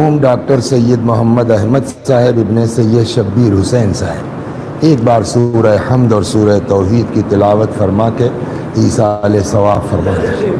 مرحوم ڈاکٹر سید محمد احمد صاحب ابن سید شبیر حسین صاحب ایک بار سورہ حمد اور سورہ توحید کی تلاوت فرما کے ایصال ثواب فرما دیں۔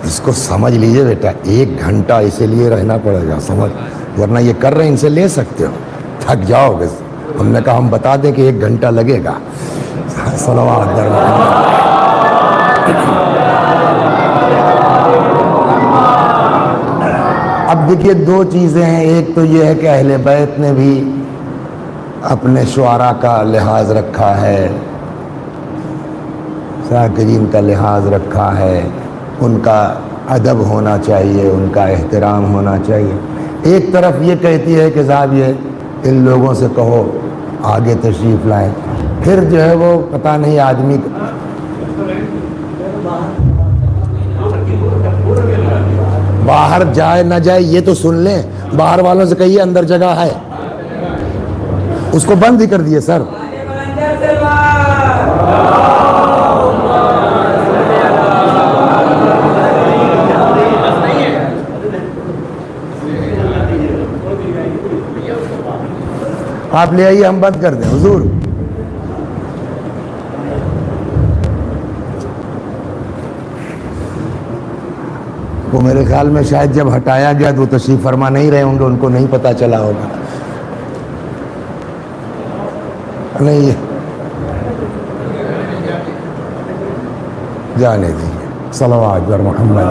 اس کو سمجھ لیجئے بیٹا، 1 گھنٹہ اسی لیے رہنا پڑے گا، سمجھ، ورنہ یہ کر رہے ہیں، ان سے لے سکتے ہو، تھک جاؤ گے۔ ہم نے کہا ہم بتا دیں کہ 1 گھنٹہ لگے گا۔ صلوات در محمد۔ اب دیکھیے 2 چیزیں ہیں، ایک تو یہ ہے کہ اہل بیت نے بھی اپنے شعراء کا لحاظ رکھا ہے، ذاکرین کا لحاظ رکھا ہے، ان کا ادب ہونا چاہیے، ان کا احترام ہونا چاہیے۔ ایک طرف یہ کہتی ہے کہ صاحب یہ ان لوگوں سے کہو آگے تشریف لائیں، پھر جو ہے وہ پتہ نہیں آدمی باہر جائے نہ جائے یہ تو سن لیں، باہر والوں سے کہیے اندر جگہ ہے، اس کو بند ہی کر دیے سر۔ آپ لے آئیے، ہم بند کر دیں حضور۔ وہ میرے خیال میں شاید جب ہٹایا گیا تو وہ تشریف فرما نہیں رہے ہوں گے، ان کو نہیں پتا چلا ہوگا۔ نہیں جانے دیجیے، صلوات بر محمد۔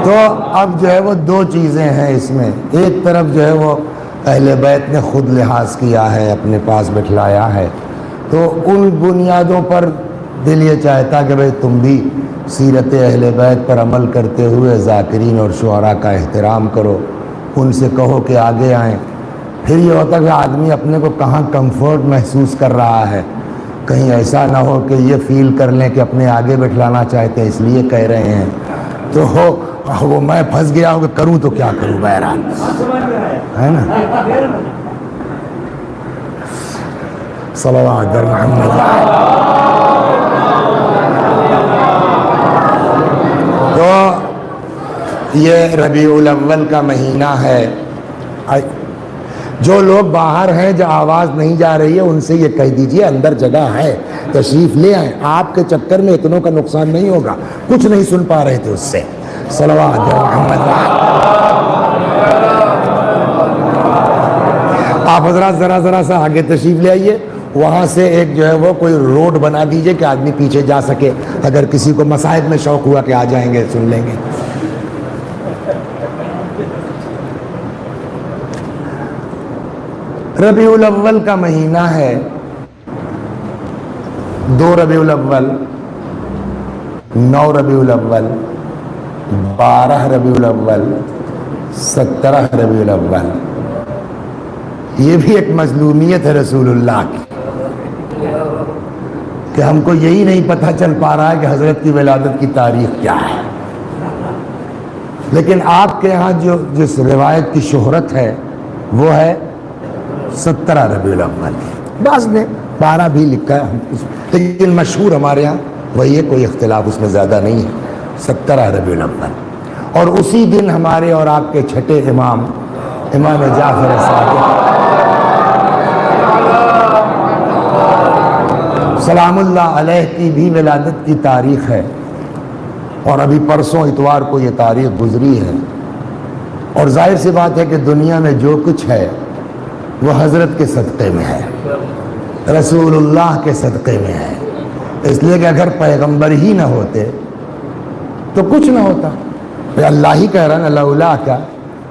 تو اب جو ہے وہ 2 چیزیں ہیں اس میں، ایک طرف جو ہے وہ اہل بیت نے خود لحاظ کیا ہے، اپنے پاس بٹھلایا ہے، تو ان بنیادوں پر دل یہ چاہتا کہ بھئی تم بھی سیرت اہل بیت پر عمل کرتے ہوئے ذاکرین اور شعراء کا احترام کرو، ان سے کہو کہ آگے آئیں۔ پھر یہ ہوتا کہ آدمی اپنے کو کہاں کمفرٹ محسوس کر رہا ہے، کہیں ایسا نہ ہو کہ یہ فیل کر لیں کہ اپنے آگے بٹھلانا چاہتے ہیں اس لیے کہہ رہے ہیں، تو وہ میں پھنس گیا ہوں کہ کروں تو کیا کروں، بہرحال ہے نا۔ صلوات در محمد۔ تو یہ ربیع الاول کا مہینہ ہے، جو لوگ باہر ہیں جو آواز نہیں جا رہی ہے ان سے یہ کہہ دیجئے اندر جگہ ہے، تشریف لے آئیں، آپ کے چکر میں اتنوں کا نقصان نہیں ہوگا، کچھ نہیں سن پا رہے تھے اس سے۔ صلوات یا محمد۔ آپ حضرات ذرا سا آگے تشریف لے آئیے، وہاں سے ایک جو ہے وہ کوئی روڈ بنا دیجئے کہ آدمی پیچھے جا سکے، اگر کسی کو مصائب میں شوق ہوا کہ آ جائیں گے سن لیں گے۔ ربیع الاول کا مہینہ ہے، 2 ربیع الاول، 9 ربیع الاول، 12 ربیع الاول، 17 ربیع الاول۔ یہ بھی ایک مظلومیت ہے رسول اللہ کی کہ ہم کو یہی نہیں پتہ چل پا رہا ہے کہ حضرت کی ولادت کی تاریخ کیا ہے، لیکن آپ کے ہاں جو جس روایت کی شہرت ہے وہ ہے 17 ربیع الاول، بعض نے 12 بھی لکھا ہے، لیکن مشہور ہمارے ہاں وہی ہے، کوئی اختلاف اس میں زیادہ نہیں ہے، 17 ربیع الاول۔ اور اسی دن ہمارے اور آپ کے چھٹے امام جعفر صادق سلام اللہ علیہ کی بھی ولادت کی تاریخ ہے، اور ابھی پرسوں اتوار کو یہ تاریخ گزری ہے، اور ظاہر سی بات ہے کہ دنیا میں جو کچھ ہے وہ حضرت کے صدقے میں ہے، رسول اللہ کے صدقے میں ہے، اس لیے کہ اگر پیغمبر ہی نہ ہوتے تو کچھ نہ ہوتا، اللہ ہی کہہ رہا نا لولا کا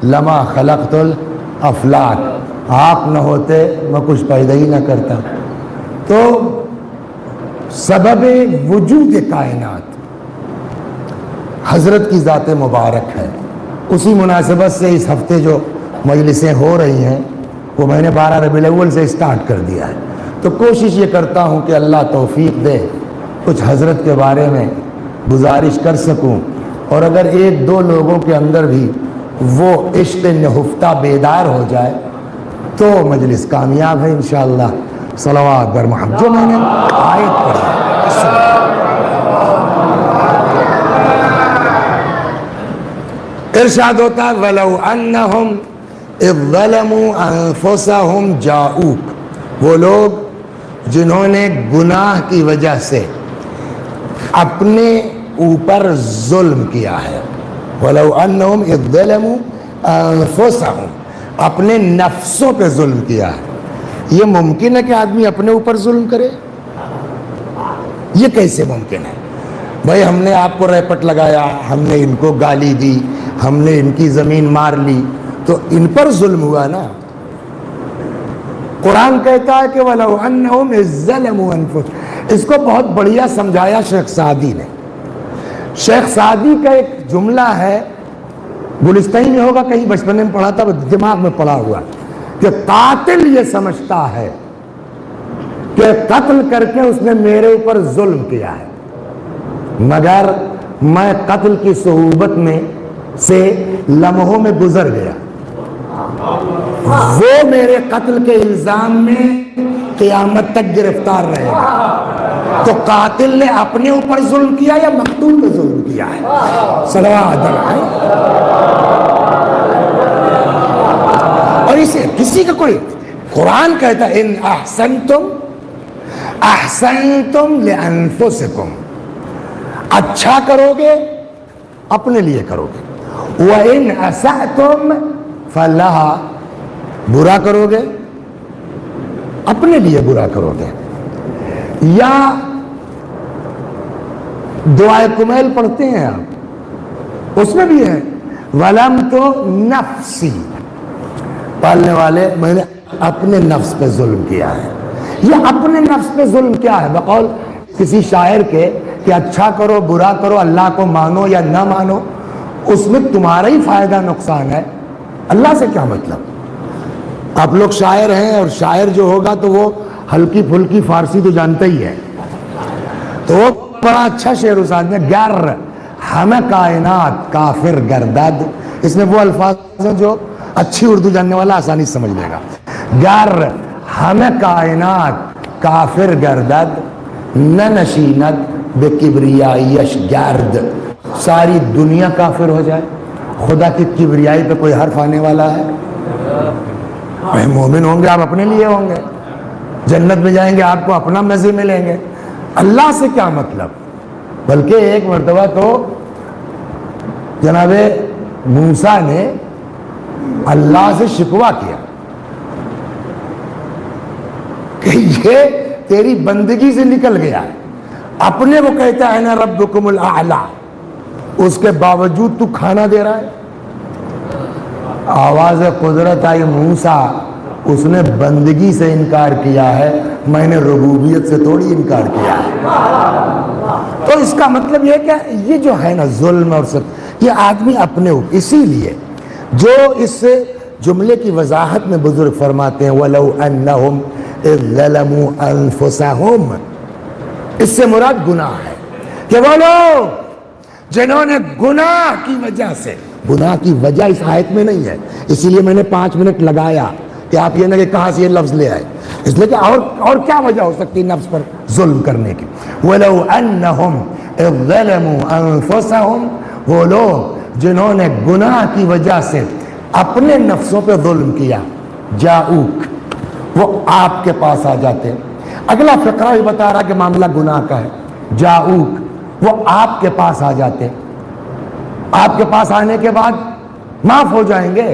لما خلقت الافلاک، آپ نہ ہوتے میں کچھ پیدا ہی نہ کرتا. تو سبب وجود کائنات حضرت کی ذات مبارک ہے. اسی مناسبت سے اس ہفتے جو مجلسیں ہو رہی ہیں وہ میں نے 12 ربیع الاول سے اسٹارٹ کر دیا ہے. تو کوشش یہ کرتا ہوں کہ اللہ توفیق دے کچھ حضرت کے بارے میں گزارش کر سکوں، اور اگر ایک دو لوگوں کے اندر بھی وہ عشق نہفتہ بیدار ہو جائے تو مجلس کامیاب ہے انشاءاللہ. صلوات بر محمد. جو میں نے آیت پڑھی ارشاد ہوتا ہے وَلَوْ أَنَّهُمْ إِذْ ظَلَمُوا أَنفُسَهُمْ جَاءُوكَ، وہ لوگ جنہوں نے گناہ کی وجہ سے اپنے اوپر ظلم کیا ہے. وَلَوْ أَنَّهُمْ إِذْ ظَلَمُوا أَنفُسَهُمْ، اپنے نفسوں پہ ظلم کیا ہے. یہ ممکن ہے کہ آدمی اپنے اوپر ظلم کرے؟ یہ کیسے ممکن ہے؟ بھائی ہم نے آپ کو ریپٹ لگایا، ہم نے ان کو گالی دی، ہم نے ان کی زمین مار لی، تو ان پر ظلم ہوا نا. قرآن کہتا ہے کہ وَلَوْ أَنَّهُمْ إِذْ ظَلَمُوا أَنفُسَهُمْ. اس کو بہت بڑھیا سمجھایا شیخ سعدی نے. شیخ سعدی کا ایک جملہ ہے، گلستان میں ہوگا کہیں، بچپن میں پڑھا تھا، دماغ میں پڑا ہوا، کہ قاتل یہ سمجھتا ہے کہ قتل کر کے اس نے میرے اوپر ظلم کیا ہے، مگر میں قتل کی صعوبت میں سے لمحوں میں گزر گیا، وہ میرے قتل کے الزام میں قیامت تک گرفتار رہے گا. تو قاتل نے اپنے اوپر ظلم کیا یا مقتول پہ ظلم کیا ہے؟ صلوات علیہ. اور اسے کسی کا کوئی، قرآن کہتا ہے ان احسنتم احسنتم لانفسکم، اچھا کرو گے اپنے لیے کرو گے، وَإِنْ أَسَأْتُمْ فَلَهَا، برا کرو گے اپنے لیے برا کرو گے. یا دعائے کمیل پڑھتے ہیں آپ، اس میں بھی ہے وَلَمْتُ نَفْسِي، پالنے والے میں نے اپنے نفس پہ ظلم کیا ہے. یہ اپنے نفس پہ ظلم کیا ہے؟ بقول کسی شاعر کے کہ اچھا کرو برا کرو، اللہ کو مانو یا نہ مانو، اس میں تمہارا ہی فائدہ نقصان ہے، اللہ سے کیا مطلب؟ آپ لوگ شاعر ہیں، اور شاعر جو ہوگا تو وہ ہلکی پھلکی فارسی تو جانتا ہی ہے، تو وہ بڑا اچھا شعر استاد نے، گر ہمیں کائنات کافر گردد، اس میں وہ الفاظ ہیں جو اچھی اردو جاننے والا آسانی سمجھ لے گا. گر ہمیں کائنات کافر گردد، نہ نشیند بے کبریائیش گرد، ساری دنیا کافر ہو جائے، خدا کی کبریائی پہ کوئی حرف آنے والا ہے؟ مومن ہوں گے آپ اپنے لیے ہوں گے، جنت میں جائیں گے آپ کو اپنا مزے ملیں گے، اللہ سے کیا مطلب؟ بلکہ ایک مرتبہ تو جناب موسیٰ نے اللہ سے شکوہ کیا کہ یہ تیری بندگی سے نکل گیا ہے، اپنے وہ کہتا ہے نا ربکم الاعلی، اس کے باوجود تو کھانا دے رہا ہے. آواز قدرت آئی موسیٰ، اس نے بندگی سے انکار کیا ہے، میں نے ربوبیت سے تھوڑی انکار کیا ہے. تو اس کا مطلب یہ کہ یہ جو ہے نا ظلم اور سب، یہ آدمی اپنے اوپر، اسی لیے جو اس جملے کی وضاحت میں بزرگ فرماتے ہیں وَلَوْ أَنَّهُمْ إِذْ ظَلَمُوا أَنفُسَهُمْ، اس سے مراد گناہ ہے، کہ وہ لوگ جنہوں نے گناہ کی وجہ سے، گناہ کی وجہ اس آیت میں نہیں ہے، اسی لیے میں نے 5 منٹ لگایا کہ آپ یہ نہ کہ کہاں سے یہ لفظ لے آئے، اس لیے کہ اور کیا وجہ ہو سکتی نفس پر ظلم کرنے کی. وَلَوْ أَنَّهُمْ إِذْ ظَلَمُوا أَنفُسَهُمْ، وہ لوگ جنہوں نے گناہ کی وجہ سے اپنے نفسوں پہ ظلم کیا، جاؤک، وہ آپ کے پاس آ جاتے. اگلا فقرہ بھی بتا رہا کہ معاملہ گناہ کا ہے. جاؤک، وہ آپ کے پاس آ جاتے، آپ کے پاس آنے کے بعد معاف ہو جائیں گے،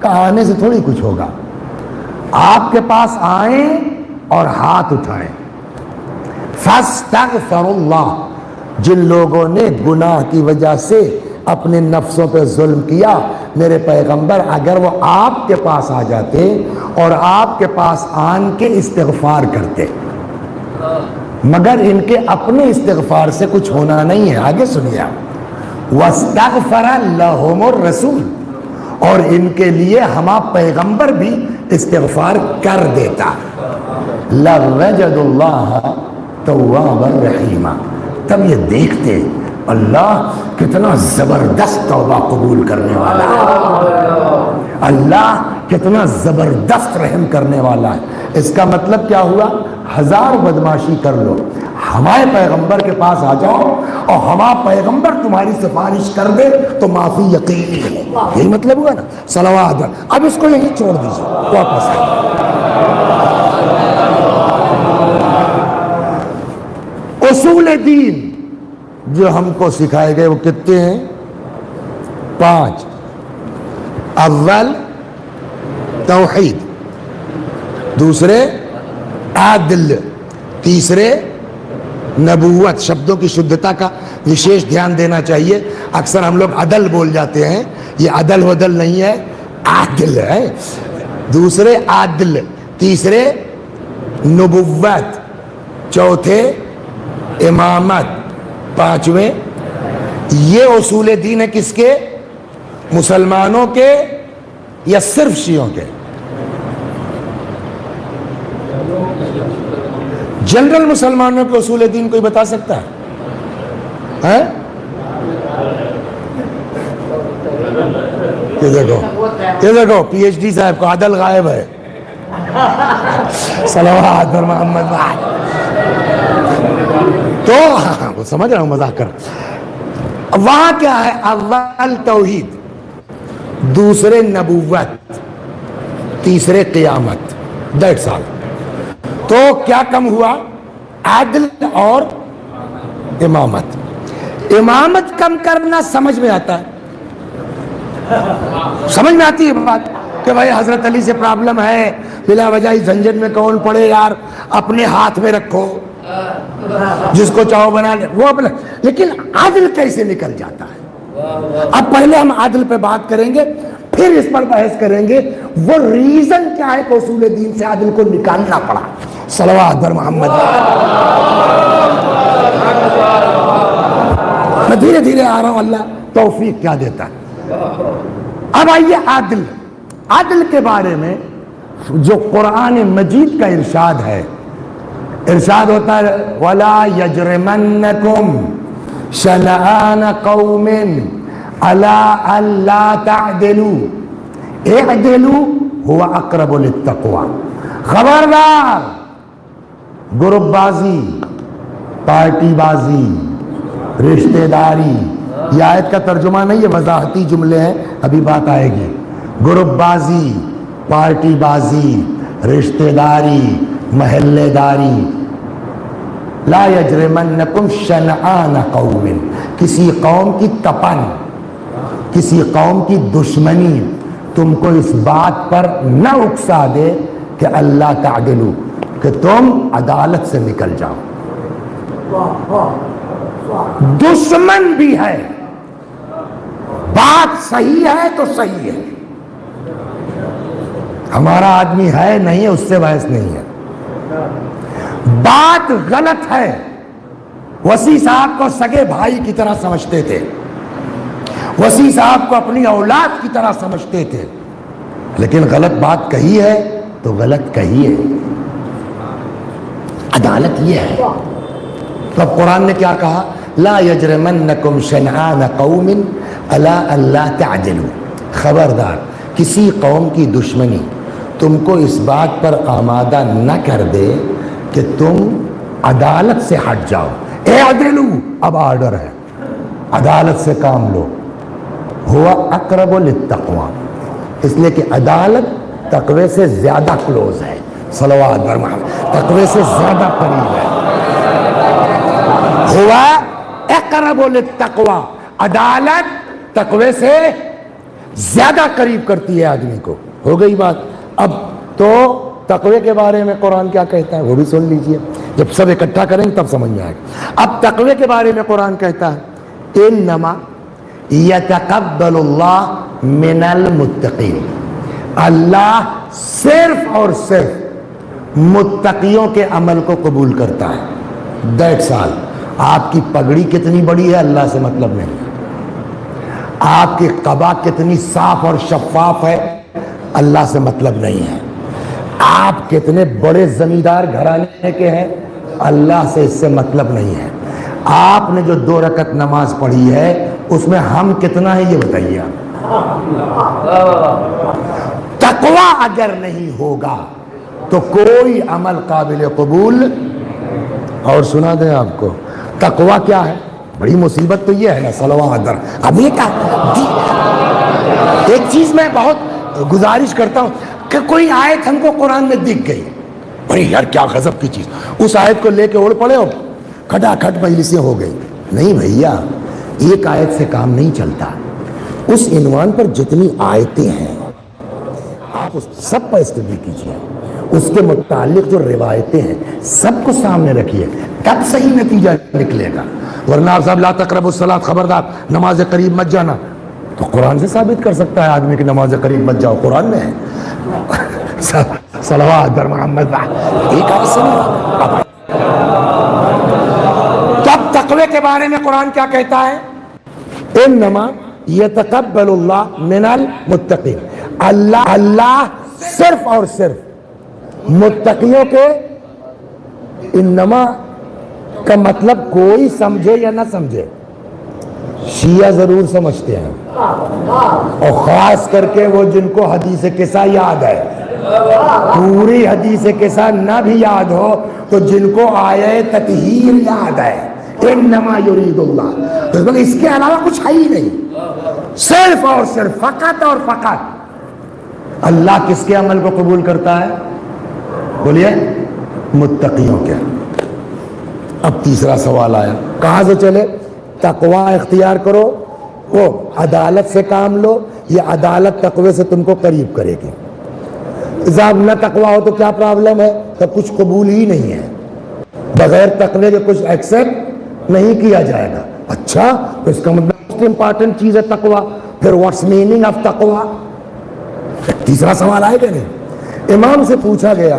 کہ آنے سے تھوڑی کچھ ہوگا. آپ کے پاس آئیں اور ہاتھ اٹھائیں. فاستغفر اللہ، جن لوگوں نے گناہ کی وجہ سے اپنے نفسوں پہ ظلم کیا، میرے پیغمبر اگر وہ آپ کے پاس آ جاتے اور آپ کے پاس آن کے استغفار کرتے، مگر ان کے اپنے استغفار سے کچھ ہونا نہیں ہے. آگے سنیے آپ، وَاسْتَغْفَرَ لَهُمُ الرَّسُولُ، اور ان کے لیے ہما پیغمبر بھی استغفار کر دیتا. لَوَجَدُوا اللَّهَ تَوَّابًا رَحِيمًا، تب یہ دیکھتے اللہ کتنا زبردست توبہ قبول کرنے والا ہے، اللہ کتنا زبردست رحم کرنے والا ہے. اس کا مطلب کیا ہوا؟ ہزار بدماشی کر لو، ہمارے پیغمبر کے پاس آ جاؤ اور ہمارا پیغمبر تمہاری سفارش کر دے تو معافی یقینی ہے. یہی مطلب ہوا نا. صلوات. اب اس کو یہیں چھوڑ دیجیے، واپس اصول دین جو ہم کو سکھائے گئے وہ کتنے ہیں؟ 5. اول توحید، دوسرے عدل، تیسرے نبوت. شبدوں کی شدھتا کا وشیش دھیان دینا چاہیے. اکثر ہم لوگ عدل بول جاتے ہیں، یہ عدل ودل نہیں ہے، عدل ہے. دوسرے عدل، تیسرے نبوت، چوتھے امامت، پانچویں. یہ اصول دین ہے کس کے؟ مسلمانوں کے یا صرف شیعوں کے؟ جنرل مسلمانوں کے اصول دین کوئی بتا سکتا ہے؟ یہ دیکھو پی ایچ ڈی صاحب کو عدل غائب ہے. صلوات پر محمد بھائی. تو وہ سمجھ رہا ہوں، مذاق کر. وہاں کیا ہے؟ اول توحید، دوسرے نبوت، تیسرے قیامت. That's all. تو کیا کم ہوا؟ عدل اور امامت. امامت کم کرنا سمجھ میں آتا ہے، سمجھ میں آتی ہے بات کہ بھائی حضرت علی سے پرابلم ہے، بلا وجہ ہی جھنجھٹ میں کون پڑے یار، اپنے ہاتھ میں رکھو، جس کو چاہو بنا لے وہ اپنا. لیکن عدل کیسے نکل جاتا ہے؟ اب پہلے ہم عدل پہ بات کریں گے، پھر اس پر بحث کریں گے وہ ریزن کیا ہے کہ اصول دین سے عدل کو نکالنا پڑا. صلوات بر محمد. میں دھیرے دھیرے آ رہا ہوں، اللہ توفیق کیا دیتا ہے. اب آئیے عدل. عدل کے بارے میں جو قرآن مجید کا ارشاد ہے، ارشاد ہوتا ہے وَلَا يَجْرِمَنَّكُمْ شَنَآنَ قَوْمٍ عَلَىٰ أَلَّا تَعْدِلُوا اعْدِلُوا هُوَ أَقْرَبُ لِلتَّقْوَىٰ. خبردار، گروپ بازی، پارٹی بازی، رشتہ داری، یہ آیت کا ترجمہ نہیں، یہ وضاحتی جملے ہیں، ابھی بات آئے گی. گروپ بازی، پارٹی بازی، رشتہ داری، محلے داری. لا یجرمنکم شنآن قوم، کسی قوم کی تپن، کسی قوم کی دشمنی تم کو اس بات پر نہ اکسا دے کہ اللہ تعدلو، کہ تم عدالت سے نکل جاؤ. دشمن بھی ہے، بات صحیح ہے تو صحیح ہے، ہمارا آدمی ہے نہیں ہے، اس سے بحث نہیں ہے. بات غلط ہے. وسیع صاحب کو سگے بھائی کی طرح سمجھتے تھے، وسیع صاحب کو اپنی اولاد کی طرح سمجھتے تھے، لیکن غلط بات کہی ہے تو غلط کہی ہے. عدالت یہ ہے. تو اب قرآن نے کیا کہا؟ لا یجرمنکم شنآن قوم علی الا تعدلوا. خبردار، کسی قوم کی دشمنی تم کو اس بات پر آمادہ نہ کر دے کہ تم عدالت سے ہٹ جاؤ. اعدلوا، اب آرڈر ہے، عدالت سے کام لو. ہوا اقرب للتقویٰ، اس لیے کہ عدالت تقوی سے زیادہ کلوز ہے. صلوات بر محمد، تقوی سے زیادہ قریب ہے. ہوا اقرب للتقویٰ، عدالت تقوی سے زیادہ قریب کرتی ہے آدمی کو. ہو گئی بات. اب تو تقوی کے بارے میں قرآن کیا کہتا ہے وہ بھی سن لیجئے، جب سب اکٹھا کریں گے تب سمجھ میں آئے گا. اب تقوی کے بارے میں قرآن کہتا ہے انما یتقبل اللہ من المتقین، اللہ صرف اور صرف متقیوں کے عمل کو قبول کرتا ہے. That's all. آپ کی پگڑی کتنی بڑی ہے اللہ سے مطلب نہیں، آپ کی قبا کتنی صاف اور شفاف ہے اللہ سے مطلب نہیں ہے، آپ کتنے بڑے زمیندار گھرانے کے ہیں اللہ سے اس سے مطلب نہیں ہے، آپ نے جو 2 رکعت نماز پڑھی ہے اس میں ہم کتنا ہے یہ بتائیے آپ. تقویٰ اگر نہیں ہوگا تو کوئی عمل قابل قبول. اور سنا دیں آپ کو تقویٰ کیا ہے، بڑی مصیبت تو یہ ہے نا صلوات در. اب یہ کیا ایک چیز میں بہت گزارش کرتا ہوں کہ کوئی آیت ہم کو قرآن میں دکھ گئی، بھائی یار کیا غضب کی چیز، اس آیت کو لے کے اڑ پڑے ہو کھٹا کھٹ مجلسیں ہو گئی. نہیں بھیا، ایک آیت سے کام نہیں چلتا. اس عنوان پر جتنی آیتیں ہیں آپ اس سب پر استدلال کیجیے، اس کے متعلق جو روایتیں ہیں سب کو سامنے رکھیے، تب صحیح نتیجہ نکلے گا. ورنہ آپ صاحب لا تقربوا الصلاۃ، خبردار نماز قریب مت جانا، تو قرآن سے ثابت کر سکتا ہے آدمی کہ نماز قریب مت جاؤ، قرآن میں ہے. صلوات بر محمد. ایک آیت سے نہیں. تب تقوی کے بارے میں قرآن کیا کہتا ہے؟ انما یتقبل اللہ من المتقین، اللہ صرف اور صرف متقیوں کے. انما کا مطلب کوئی سمجھے یا نہ سمجھے، شیعہ ضرور سمجھتے ہیں، اور خاص کر کے وہ جن کو حدیث قصہ یاد ہے. پوری حدیث قصہ نہ بھی یاد ہو تو جن کو آیہ تطہیر یاد ہے، انما یرید اللہ، اس کے علاوہ کچھ ہے ہی نہیں، صرف اور صرف فقط اور فقط اللہ کس کے عمل کو قبول کرتا ہے؟ بولیے متقیوں کے. اب تیسرا سوال آیا، کہاں سے چلے؟ تقوی اختیار کرو، وہ عدالت سے کام لو، یہ عدالت تقوی سے تم کو قریب کرے گی. جب نہ تقوی ہو تو کیا پرابلم ہے؟ تو کچھ قبول ہی نہیں ہے، بغیر تقوی کے کچھ ایکسپٹ نہیں کیا جائے گا. اچھا تو اس کا مطلب موسٹ امپارٹنٹ چیز ہے تقوی. پھر واٹس میننگ آف تقوی؟ تیسرا سوال آئے گا نہیں. امام سے پوچھا گیا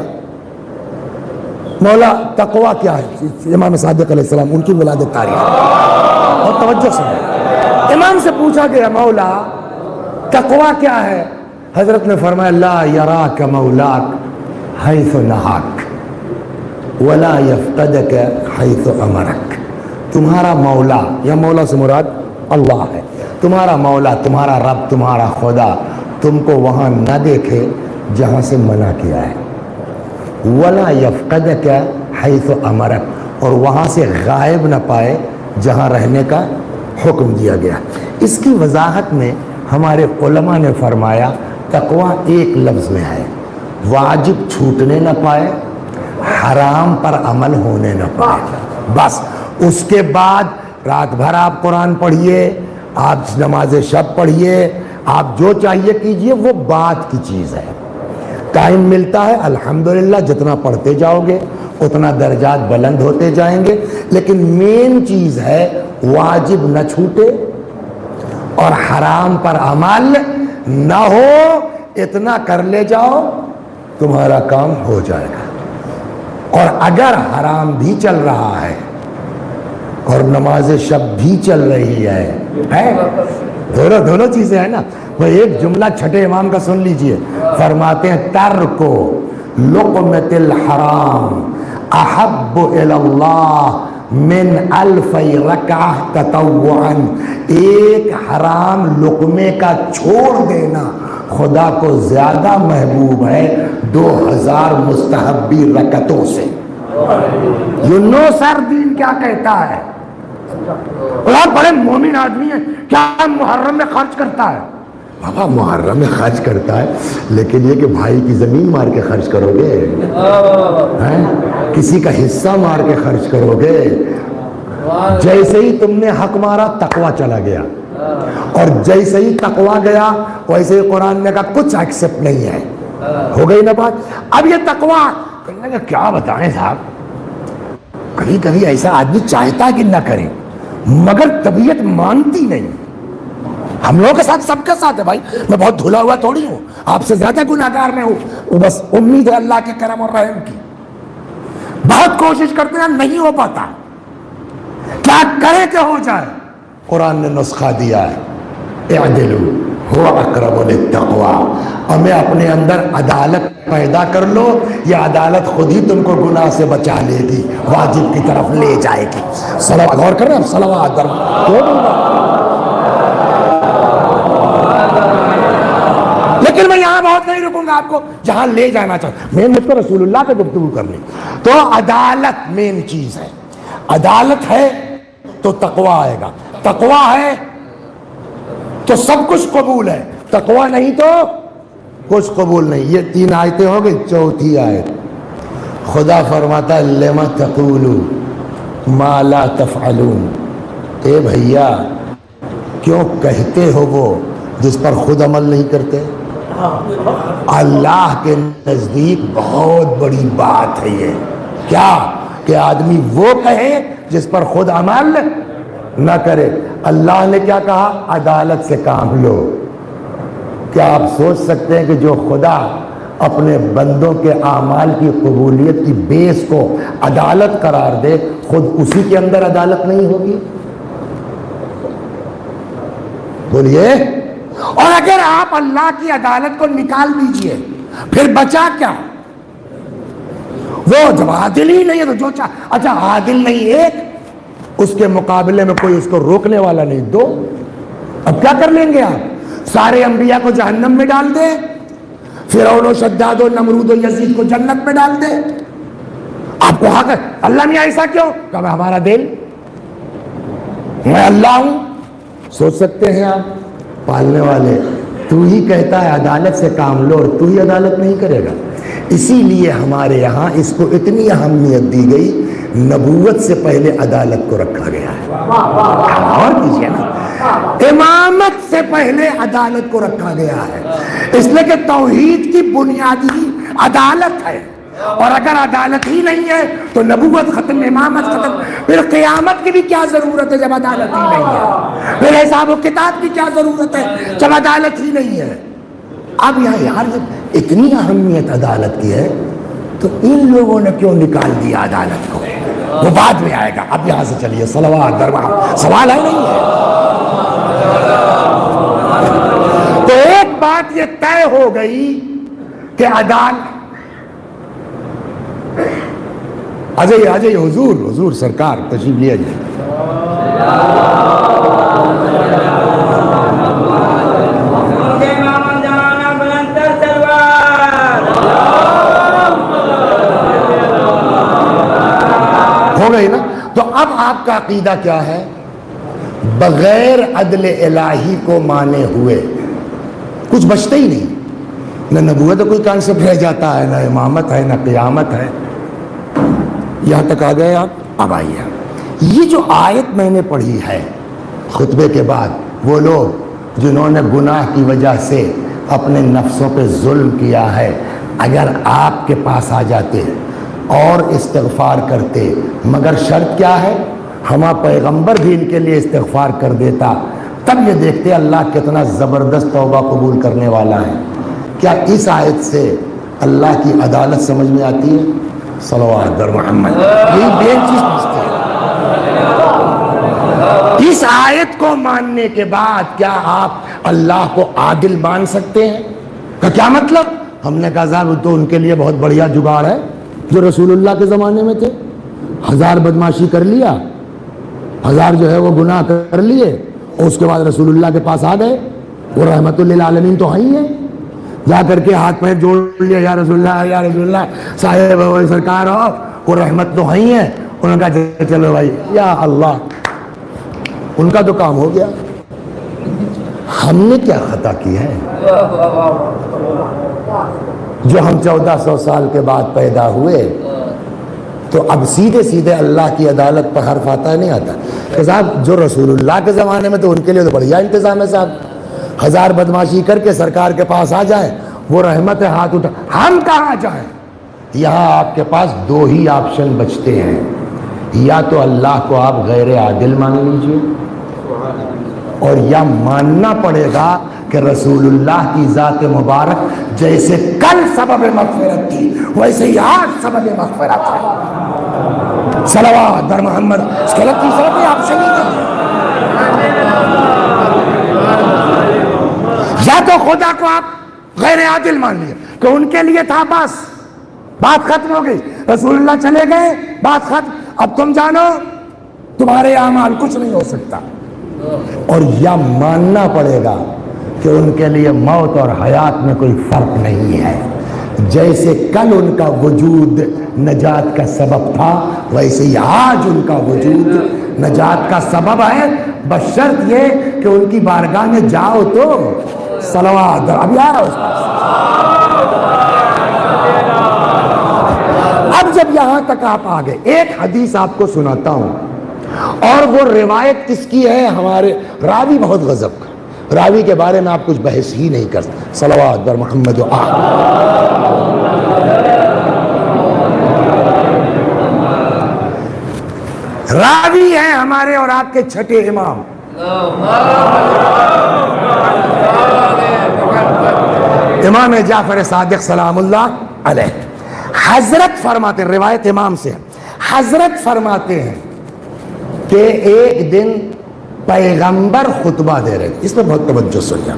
مولا تقوی کیا ہے؟ امام صادق علیہ السلام، ان کی ولادت تاریخ، اور توجہ سے امام سے پوچھا گیا مولا تقوی کیا ہے؟ حضرت نے فرمایا لا یراک مولاک حیث نہاک ولا یفقدک حیث امرک. تمہارا مولا، یا مولا سے مراد اللہ ہے، تمہارا مولا، تمہارا رب، تمہارا خدا تم کو وہاں نہ دیکھے جہاں سے منع کیا ہے، ولا یفقدک حیث امرک، اور وہاں سے غائب نہ پائے جہاں رہنے کا حکم دیا گیا. اس کی وضاحت میں ہمارے علماء نے فرمایا تقوی ایک لفظ میں ہے، واجب چھوٹنے نہ پائے، حرام پر عمل ہونے نہ پائے. بس اس کے بعد رات بھر آپ قرآن پڑھیے، آپ نماز شب پڑھیے، آپ جو چاہیے کیجئے، وہ بات کی چیز ہے. ٹائم ملتا ہے الحمدللہ، جتنا پڑھتے جاؤ گے اتنا درجات بلند ہوتے جائیں گے، لیکن مین چیز ہے واجب نہ چھوٹے اور حرام پر عمل نہ ہو. اتنا کر لے جاؤ تمہارا کام ہو جائے گا. اور اگر حرام بھی چل رہا ہے اور نماز شب بھی چل رہی ہے دونوں چیزیں ہیں نا. وہ ایک جملہ چھٹے امام کا سن لیجئے، فرماتے ہیں ترکو لقمۃ الحرام احب الی اللہ من الف رکعہ تطوعا. ایک حرام لقمے کا چھوڑ دینا خدا کو زیادہ محبوب ہے 2000 مستحبی رکعتوں سے. یو نو سر دین کیا کہتا ہے؟ اور بڑے مومن آدمی ہیں، کیا محرم میں خرچ کرتا ہے؟ بابا محرم میں خرچ کرتا ہے، لیکن یہ کہ بھائی کی زمین مار کے خرچ کرو گے، کسی کا حصہ مار کے خرچ کرو گے. جیسے ہی تم نے حق مارا تقوی چلا گیا، اور جیسے ہی تقوی گیا ویسے ہی قرآن نے کہا کچھ ایکسپٹ نہیں ہے. ہو گئی نا بات. اب یہ تقوی کیا بتائیں صاحب، کبھی کبھی ایسا آدمی چاہتا ہے کہ نہ کرے مگر طبیعت مانتی نہیں. ہم لوگوں کے ساتھ، سب کے ساتھ ہے بھائی. میں بہت دھلا ہوا تھوڑی ہوں، آپ سے زیادہ گناہگار میں ہوں. وہ بس امید ہے اللہ کے کرم اور رحم کی. بہت کوشش کرتے ہیں، نہیں ہو پاتا. کیا کرے کہ ہو جائے؟ قرآن نے نسخہ دیا ہے، اعدلوا هو اقرب للتقوی. ہمیں اپنے اندر عدالت پیدا کر لو، یہ عدالت خود ہی تم کو گناہ سے بچا لے گی، واجب کی طرف لے جائے گی. صلوات غور کر رہے ہیں، صلوات لیکن میں یہاں بہت نہیں رکوں گا، آپ کو جہاں لے جانا چاہتا ہوں. میں مجھ کو رسول اللہ پہ گفتگو کرنی. تو عدالت مین چیز ہے. عدالت ہے تو تقوی آئے گا، تقوی ہے تو سب کچھ قبول ہے، تقوی نہیں تو کچھ قبول نہیں. یہ 3 آیتیں ہو گئی. چوتھی آیت خدا فرماتا ہے لما تقولوا ما لا تفعلون. اے بھیا کیوں کہتے ہو وہ جس پر خود عمل نہیں کرتے؟ اللہ کے نزدیک بہت بڑی بات ہے یہ. کیا کہ آدمی وہ کہے جس پر خود عمل نہ کرے. اللہ نے کیا کہا؟ عدالت سے کام لو. کیا آپ سوچ سکتے ہیں کہ جو خدا اپنے بندوں کے اعمال کی قبولیت کی بیس کو عدالت قرار دے، خود اسی کے اندر عدالت نہیں ہوگی؟ بولیے. اور اگر آپ اللہ کی عدالت کو نکال دیجئے پھر بچا کیا؟ وہ جب عادل ہی نہیں ہے تو جو اچھا عادل نہیں ایک، اس کے مقابلے میں کوئی اس کو روکنے والا نہیں دو. اب کیا کر لیں گے آپ؟ سارے انبیاء کو جہنم میں ڈال دیں، فرعون و شداد و نمرود و یزید کو جنت میں ڈال دیں. آپ کو حق ہے. اللہ نے ایسا کیوں کہ ہمارا دل، میں اللہ ہوں. سوچ سکتے ہیں آپ پالنے والے، تو ہی کہتا ہے عدالت سے کام لو اور تو ہی عدالت نہیں کرے گا. اسی لیے ہمارے یہاں اس کو اتنی اہمیت دی گئی، نبوت سے پہلے عدالت کو رکھا گیا ہے. اور کیجیے نا، امامت سے پہلے عدالت کو رکھا گیا ہے، اس لیے کہ توحید کی بنیادی عدالت ہے. اور اگر عدالت ہی نہیں ہے تو نبوت ختم، امامت ختم. پھر قیامت کی بھی کیا ضرورت ہے جب عدالت ہی نہیں ہے؟ پھر حساب و کتاب کی کیا ضرورت ہے جب عدالت ہی نہیں ہے؟ اب یار جب اتنی اہمیت عدالت کی ہے تو ان لوگوں نے کیوں نکال دیا عدالت کو؟ وہ بعد میں آئے گا. اب یہاں سے چلیے صلوات دربار. سوال ہے نہیں ہے؟ تو ایک بات یہ طے ہو گئی کہ عدالت آجائیے حضور سرکار تشریف لے جائے. ہو گئی نا. تو اب آپ کا عقیدہ کیا ہے؟ بغیر عدل الہی کو مانے ہوئے کچھ بچتا ہی نہیں. نہ نبوت کوئی کانسیپٹ رہ جاتا ہے، نہ امامت ہے، نہ قیامت ہے. یہاں تک آ گئے آپ. اب آئیے، یہ جو آیت میں نے پڑھی ہے خطبے کے بعد، وہ لوگ جنہوں نے گناہ کی وجہ سے اپنے نفسوں پہ ظلم کیا ہے، اگر آپ کے پاس آ جاتے اور استغفار کرتے، مگر شرط کیا ہے؟ ہمارا پیغمبر بھی ان کے لیے استغفار کر دیتا، تب یہ دیکھتے اللہ کتنا زبردست توبہ قبول کرنے والا ہے. کیا اس آیت سے اللہ کی عدالت سمجھ میں آتی ہے؟ صلوات در محمد. یہی مین چیز پوچھتے ہیں. اس آیت کو ماننے کے بعد کیا آپ اللہ کو عادل مان سکتے ہیں؟ کیا مطلب؟ ہم نے کہا صاحب تو ان کے لیے بہت بڑھیا جگاڑ ہے جو رسول اللہ کے زمانے میں تھے. 1000 بدماشی کر لیا، 1000 جو ہے وہ گناہ کر لیے، اور اس کے بعد رسول اللہ کے پاس آ گئے. وہ رحمت للعالمین تو ہیں ہی ہیں. جا کر کے ہاتھ پیر جوڑ لیا، یا رسول اللہ صاحب سرکار ہو، وہ رحمت تو ہیں ہی ہیں. انہوں نے کہا چلو بھائی یا اللہ، ان کا تو کام ہو گیا. ہم نے کیا خطا کی ہے جو ہم 1400 سال کے بعد پیدا ہوئے تو اب سیدھے اللہ کی عدالت پر حرف آتا ہے نہیں آتا؟ کہ صاحب جو رسول اللہ کے زمانے میں تو ان کے لیے تو بڑھیا انتظام ہے صاحب. 1000 بدماشی کر کے سرکار کے پاس آ جائیں، وہ رحمت ہے، ہاتھ اٹھا. ہم کہاں جائیں؟ یہاں آپ کے پاس 2 ہی آپشن بچتے ہیں. یا تو اللہ کو آپ غیر عادل مان لیجئے، اور یا ماننا پڑے گا کہ رسول اللہ کی ذات مبارک جیسے کل سبب مغفرت تھی ویسے ہی آج سبب مغفرت ہے. صلوات بر محمد. اس کے لئے تیسرا بھی آپ شہید ہیں. یا تو خدا کو آپ غیر عادل مان لیے کہ ان کے لیے تھا بس بات ختم ہو گئی, رسول اللہ چلے گئے بات ختم, اب تم جانو تمہارے اعمال کچھ نہیں ہو سکتا. اور یا ماننا پڑے گا کہ ان کے لیے موت اور حیات میں کوئی فرق نہیں ہے, جیسے کل ان کا وجود نجات کا سبب تھا ویسے ہی آج ان کا وجود نجات کا سبب ہے, بشرط یہ کہ ان کی بارگاہ میں جاؤ تو. صلوات. ابھی آ رہا اس پاس. اب جب یہاں تک آپ آ گئے, ایک حدیث آپ کو سناتا ہوں, اور وہ روایت کس کی ہے؟ ہمارے راوی بہت غضب کا, راوی کے بارے میں آپ کچھ بحث ہی نہیں کر سکتے. صلوات بر محمد و آل. راوی ہیں ہمارے اور آپ کے چھٹے امام امام جعفر صادق سلام اللہ علیہ. حضرت فرماتے ہیں, روایت امام سے, حضرت فرماتے ہیں کہ ایک دن پیغمبر خطبہ دے رہے تھے. اس میں بہت توجہ سنیے.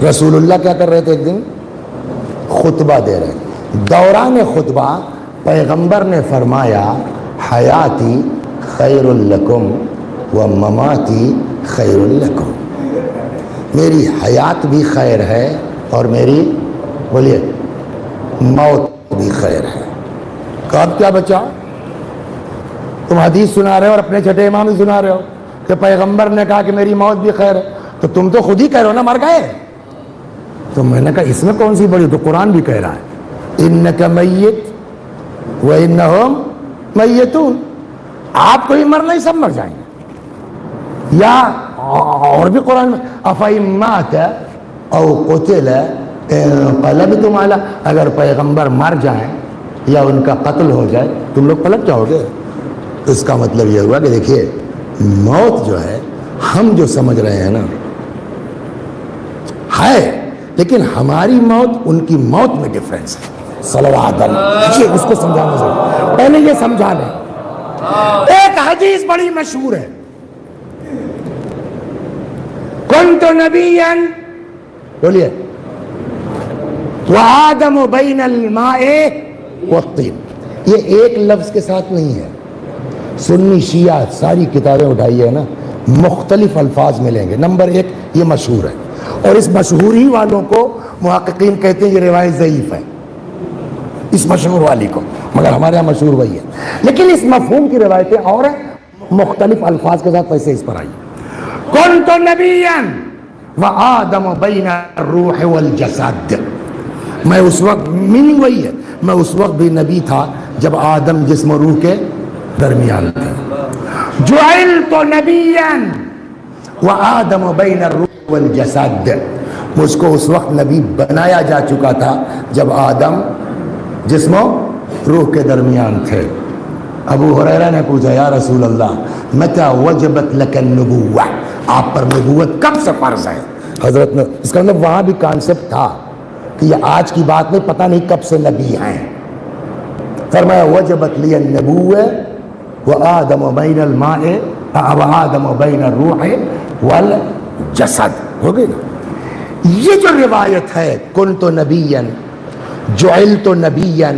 رسول اللہ کیا کر رہے تھے؟ ایک دن خطبہ دے رہے تھے. دوران خطبہ پیغمبر نے فرمایا حیاتی خیر لکم و مماتی خیر لکم, میری حیات بھی خیر ہے اور میری بولیے موت بھی خیر ہے. اب کیا بچا؟ تم حدیث سنا رہے ہو اور اپنے چھٹے امام بھی سنا رہے ہو کہ پیغمبر نے کہا کہ میری موت بھی خیر ہے, تو تم تو خود ہی کہہ رہے ہو نا مر گئے. تو میں نے کہا اس میں کون سی بڑی, تو قرآن بھی کہہ رہا ہے انک میت و انہم میتون, آپ کوئی مرنا ہی سب مر جائیں گے. یا اور بھی قرآن میں افئن مات او قتل انقلبتم علی, اگر پیغمبر مر جائیں یا ان کا قتل ہو جائے تم لوگ پلٹ جاؤ گے. اس کا مطلب یہ ہوا کہ دیکھیے موت جو ہے ہم جو سمجھ رہے ہیں نا ہے, لیکن ہماری موت ان کی موت میں ڈفرینس ہے. صلوات اللہ. اس کو سمجھانا ضرور, پہلے یہ سمجھا لیں. ایک حدیث بڑی مشہور ہے, کنت نبیا بولیے وآدم بین الماء والطین. یہ ایک لفظ کے ساتھ نہیں ہے. سنی شیعہ ساری کتابیں اٹھائیے نا, مختلف الفاظ ملیں گے. نمبر ایک یہ مشہور ہے, اور اس مشہوری والوں کو محققین کہتے ہیں یہ روایت ضعیف ہے, اس مشہور والی کو, مگر ہمارے یہاں مشہور وہی ہے. لیکن اس مفہوم کی روایتیں اور ہیں مختلف الفاظ کے ساتھ. ویسے اس پر آئیے, کنت نبیا وآدم بین الروح والجسد, میں اس وقت, میننگ وہی ہے, میں اس وقت بھی نبی تھا جب آدم جسم و روح کے درمیان تھے. جعلت نبیا وآدم بین الروح والجسد, مجھ کو اس وقت نبی بنایا جا چکا تھا جب آدم جسم و روح کے درمیان تھے. ابو ہریرہ نے پوچھا یا رسول اللہ متى وجبت لك النبوہ, آپ پر نبوت کب سے فرض ہے؟ حضرت نے, اس کا مطلب وہاں بھی کانسیپٹ تھا کہ یہ آج کی بات نہیں, پتہ نہیں کب سے نبی ہیں. فرمایا وجبت لی النبوہ وآدم بین الماء وآدم بین الروح والجسد. ہو گئی نا. یہ جو روایت ہے کنت نبیا جعلت نبیا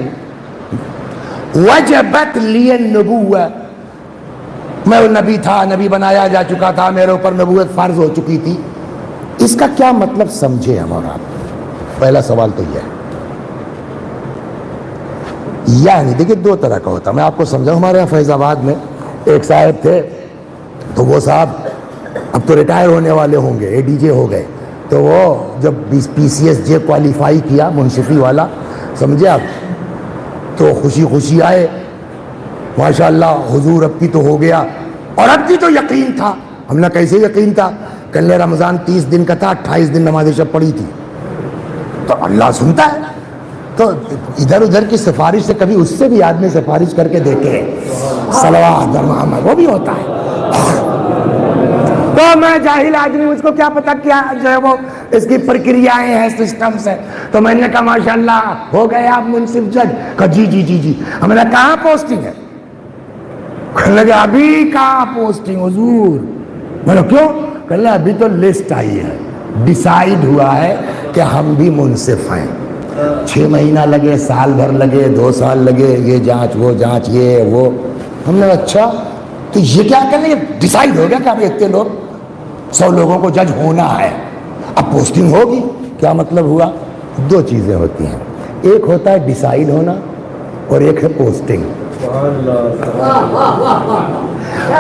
وجبت لی النبوہ, میں وہ نبی تھا, نبی بنایا جا چکا تھا, میرے اوپر نبوت فرض ہو چکی تھی, اس کا کیا مطلب سمجھے ہم اور آپ؟ پہلا سوال تو یہ ہے. یعنی دیکھیں دو طرح کا ہوتا, میں آپ کو سمجھاؤں. ہمارے یہاں فیض آباد میں ایک صاحب تھے, تو وہ صاحب اب تو ریٹائر ہونے والے ہوں گے, اے ڈی جے ہو گئے, تو وہ جب پی سی ایس جے کوالیفائی کیا منصفی والا, سمجھے آپ, تو خوشی خوشی آئے, ماشاءاللہ حضور اب کی تو ہو گیا, اور اب کی تو یقین تھا. ہم نے کیسے یقین تھا؟ کل رمضان 30 دن کا تھا, 28 دن نماز شب پڑھی تھی, تو اللہ سنتا ہے. تو ادھر ادھر کی سفارش سے کبھی اس سے بھی آدمی سفارش کر کے دیکھے, صلوات محمد, وہ بھی ہوتا ہے. تو میں جاہل آدمی، مجھ کو کیا پتا کیا جو ہے وہ اس کی پرکریائیں ہیں، سسٹمز ہیں. تو میں نے کہا ماشاء اللہ ہو گئے آپ منصف جج؟ کہا جی جی جی جی. ہم نے کہاں پوسٹنگ ہے؟ کہنے لگے ابھی کہاں پوسٹنگ حضور؟ میں نے کیوں؟ کہنے لگے ابھی تو لسٹ آئی ہے، ڈیسائیڈ ہوا ہے کہ ہم بھی منصف ہیں. 6 مہینہ لگے، سال بھر لگے، 2 سال لگے، یہ جانچ وہ جانچ یہ وہ. ہم نے اچھا تو یہ کیا کریں، ڈیسائیڈ ہو گیا کہ اب اتنے لوگ 100 لوگوں کو جج ہونا ہے، اب پوسٹنگ ہوگی. کیا مطلب ہوا؟ 2 چیزیں ہوتی ہیں، ایک ہوتا ہے ڈیسائیڈ ہونا اور ایک ہے پوسٹنگ.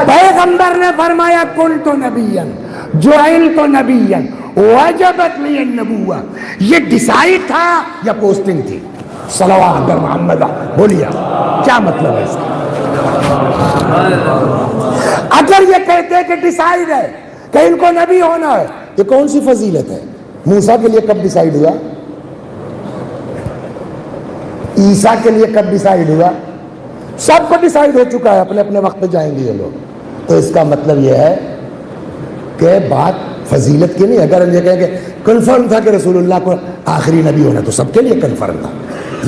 پیغمبر نے فرمایا کنت نبیا جعلت نبیا وجبت لی النبوہ. یہ ڈیسائیڈ تھا یا پوسٹنگ تھی؟ صلوات محمد بولیے کیا مطلب ہے اس کا؟ اگر یہ کہتے کہ ڈیسائیڈ ہے کہ ان کو نبی ہونا ہے، یہ کون سی فضیلت ہے؟ موسیٰ کے لیے کب ڈیسائیڈ ہوا؟ عیسیٰ کے لیے کب ڈیسائیڈ ہوا؟ سب کو ڈیسائیڈ ہو چکا ہے، اپنے اپنے وقت پہ جائیں گے یہ لوگ. تو اس کا مطلب یہ ہے کہ بات فضیلت کی نہیں. اگر ہم یہ کہیں کہ کنفرم تھا کہ رسول اللہ کو آخری نبی ہونا، تو سب کے لیے کنفرم تھا.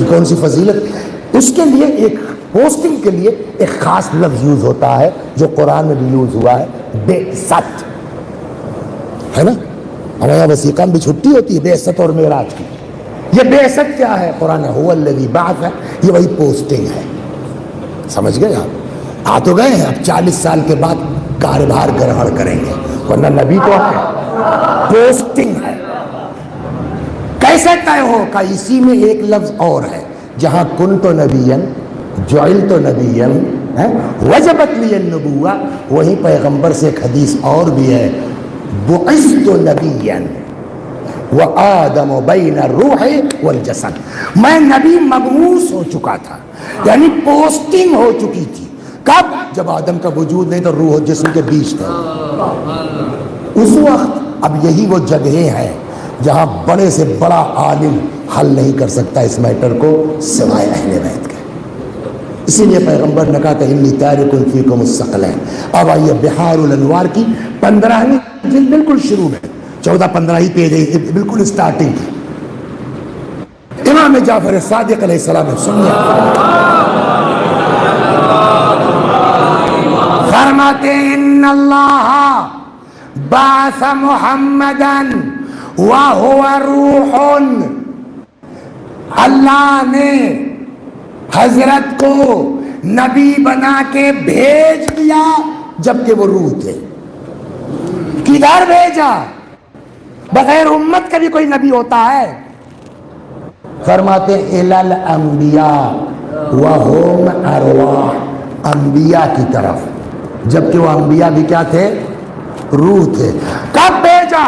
یہ کون سی فضیلت؟ اس کے لیے ایک پوسٹنگ کے لیے ایک خاص لفظ یوز ہوتا ہے جو قرآن میں بھی یوز ہوا ہے، بعثت ہے نا. ہمارے یہاں وثیقہ میں بھی چھٹی ہوتی ہے بعثت اور معراج کی. یہ بعثت کیا ہے؟ قرآن هو الذی بعث، یہ وہی پوسٹنگ ہے. سمجھ گئے آپ؟ آ تو گئے ہیں، اب 40 سال کے بعد کاروبار گرہن کریں گے، ورنہ نبی تو ہے، پوسٹنگ ہے. کیسے طے ہو؟ کہ اسی میں ایک لفظ اور ہے، جہاں کنت نبیا جعلت نبیا وجبت لی النبوہ، وہیں پیغمبر سے ایک حدیث اور بھی ہے، بعثت نبیا وآدم بین الروح والجسد. میں نبی مبعوث ہو چکا تھا، یعنی پوسٹنگ ہو چکی تھی. کب؟ جب آدم کا وجود نہیں تو روح و جسم کے بیچ تھا اس وقت. اب یہی وہ جگہیں ہیں جہاں بڑے سے بڑا عالم حل نہیں کر سکتا اس میٹر کو سوائے اہل بیت کے. اسی لیے پیغمبر نے کہا کہ انی تارک فیکم الثقلین. اب آئیے بحار الانوار کی 15ویں جلد بالکل شروع میں 14-15 ہی پیج ہے، بالکل اسٹارٹنگ کی. امام جعفر صادق علیہ السلام نے سنیے فرماتے ان اللہ بعث محمدا وهو روح. اللہ نے حضرت کو نبی بنا کے بھیج دیا جبکہ وہ روح تھے. کدھر بھیجا؟ بغیر امت کا بھی کوئی نبی ہوتا ہے؟ فرماتے الی الانبیاء وهم ارواح، انبیاء کی طرف، جبکہ وہ انبیاء بھی کیا تھے؟ روح تھے. کب بھیجا؟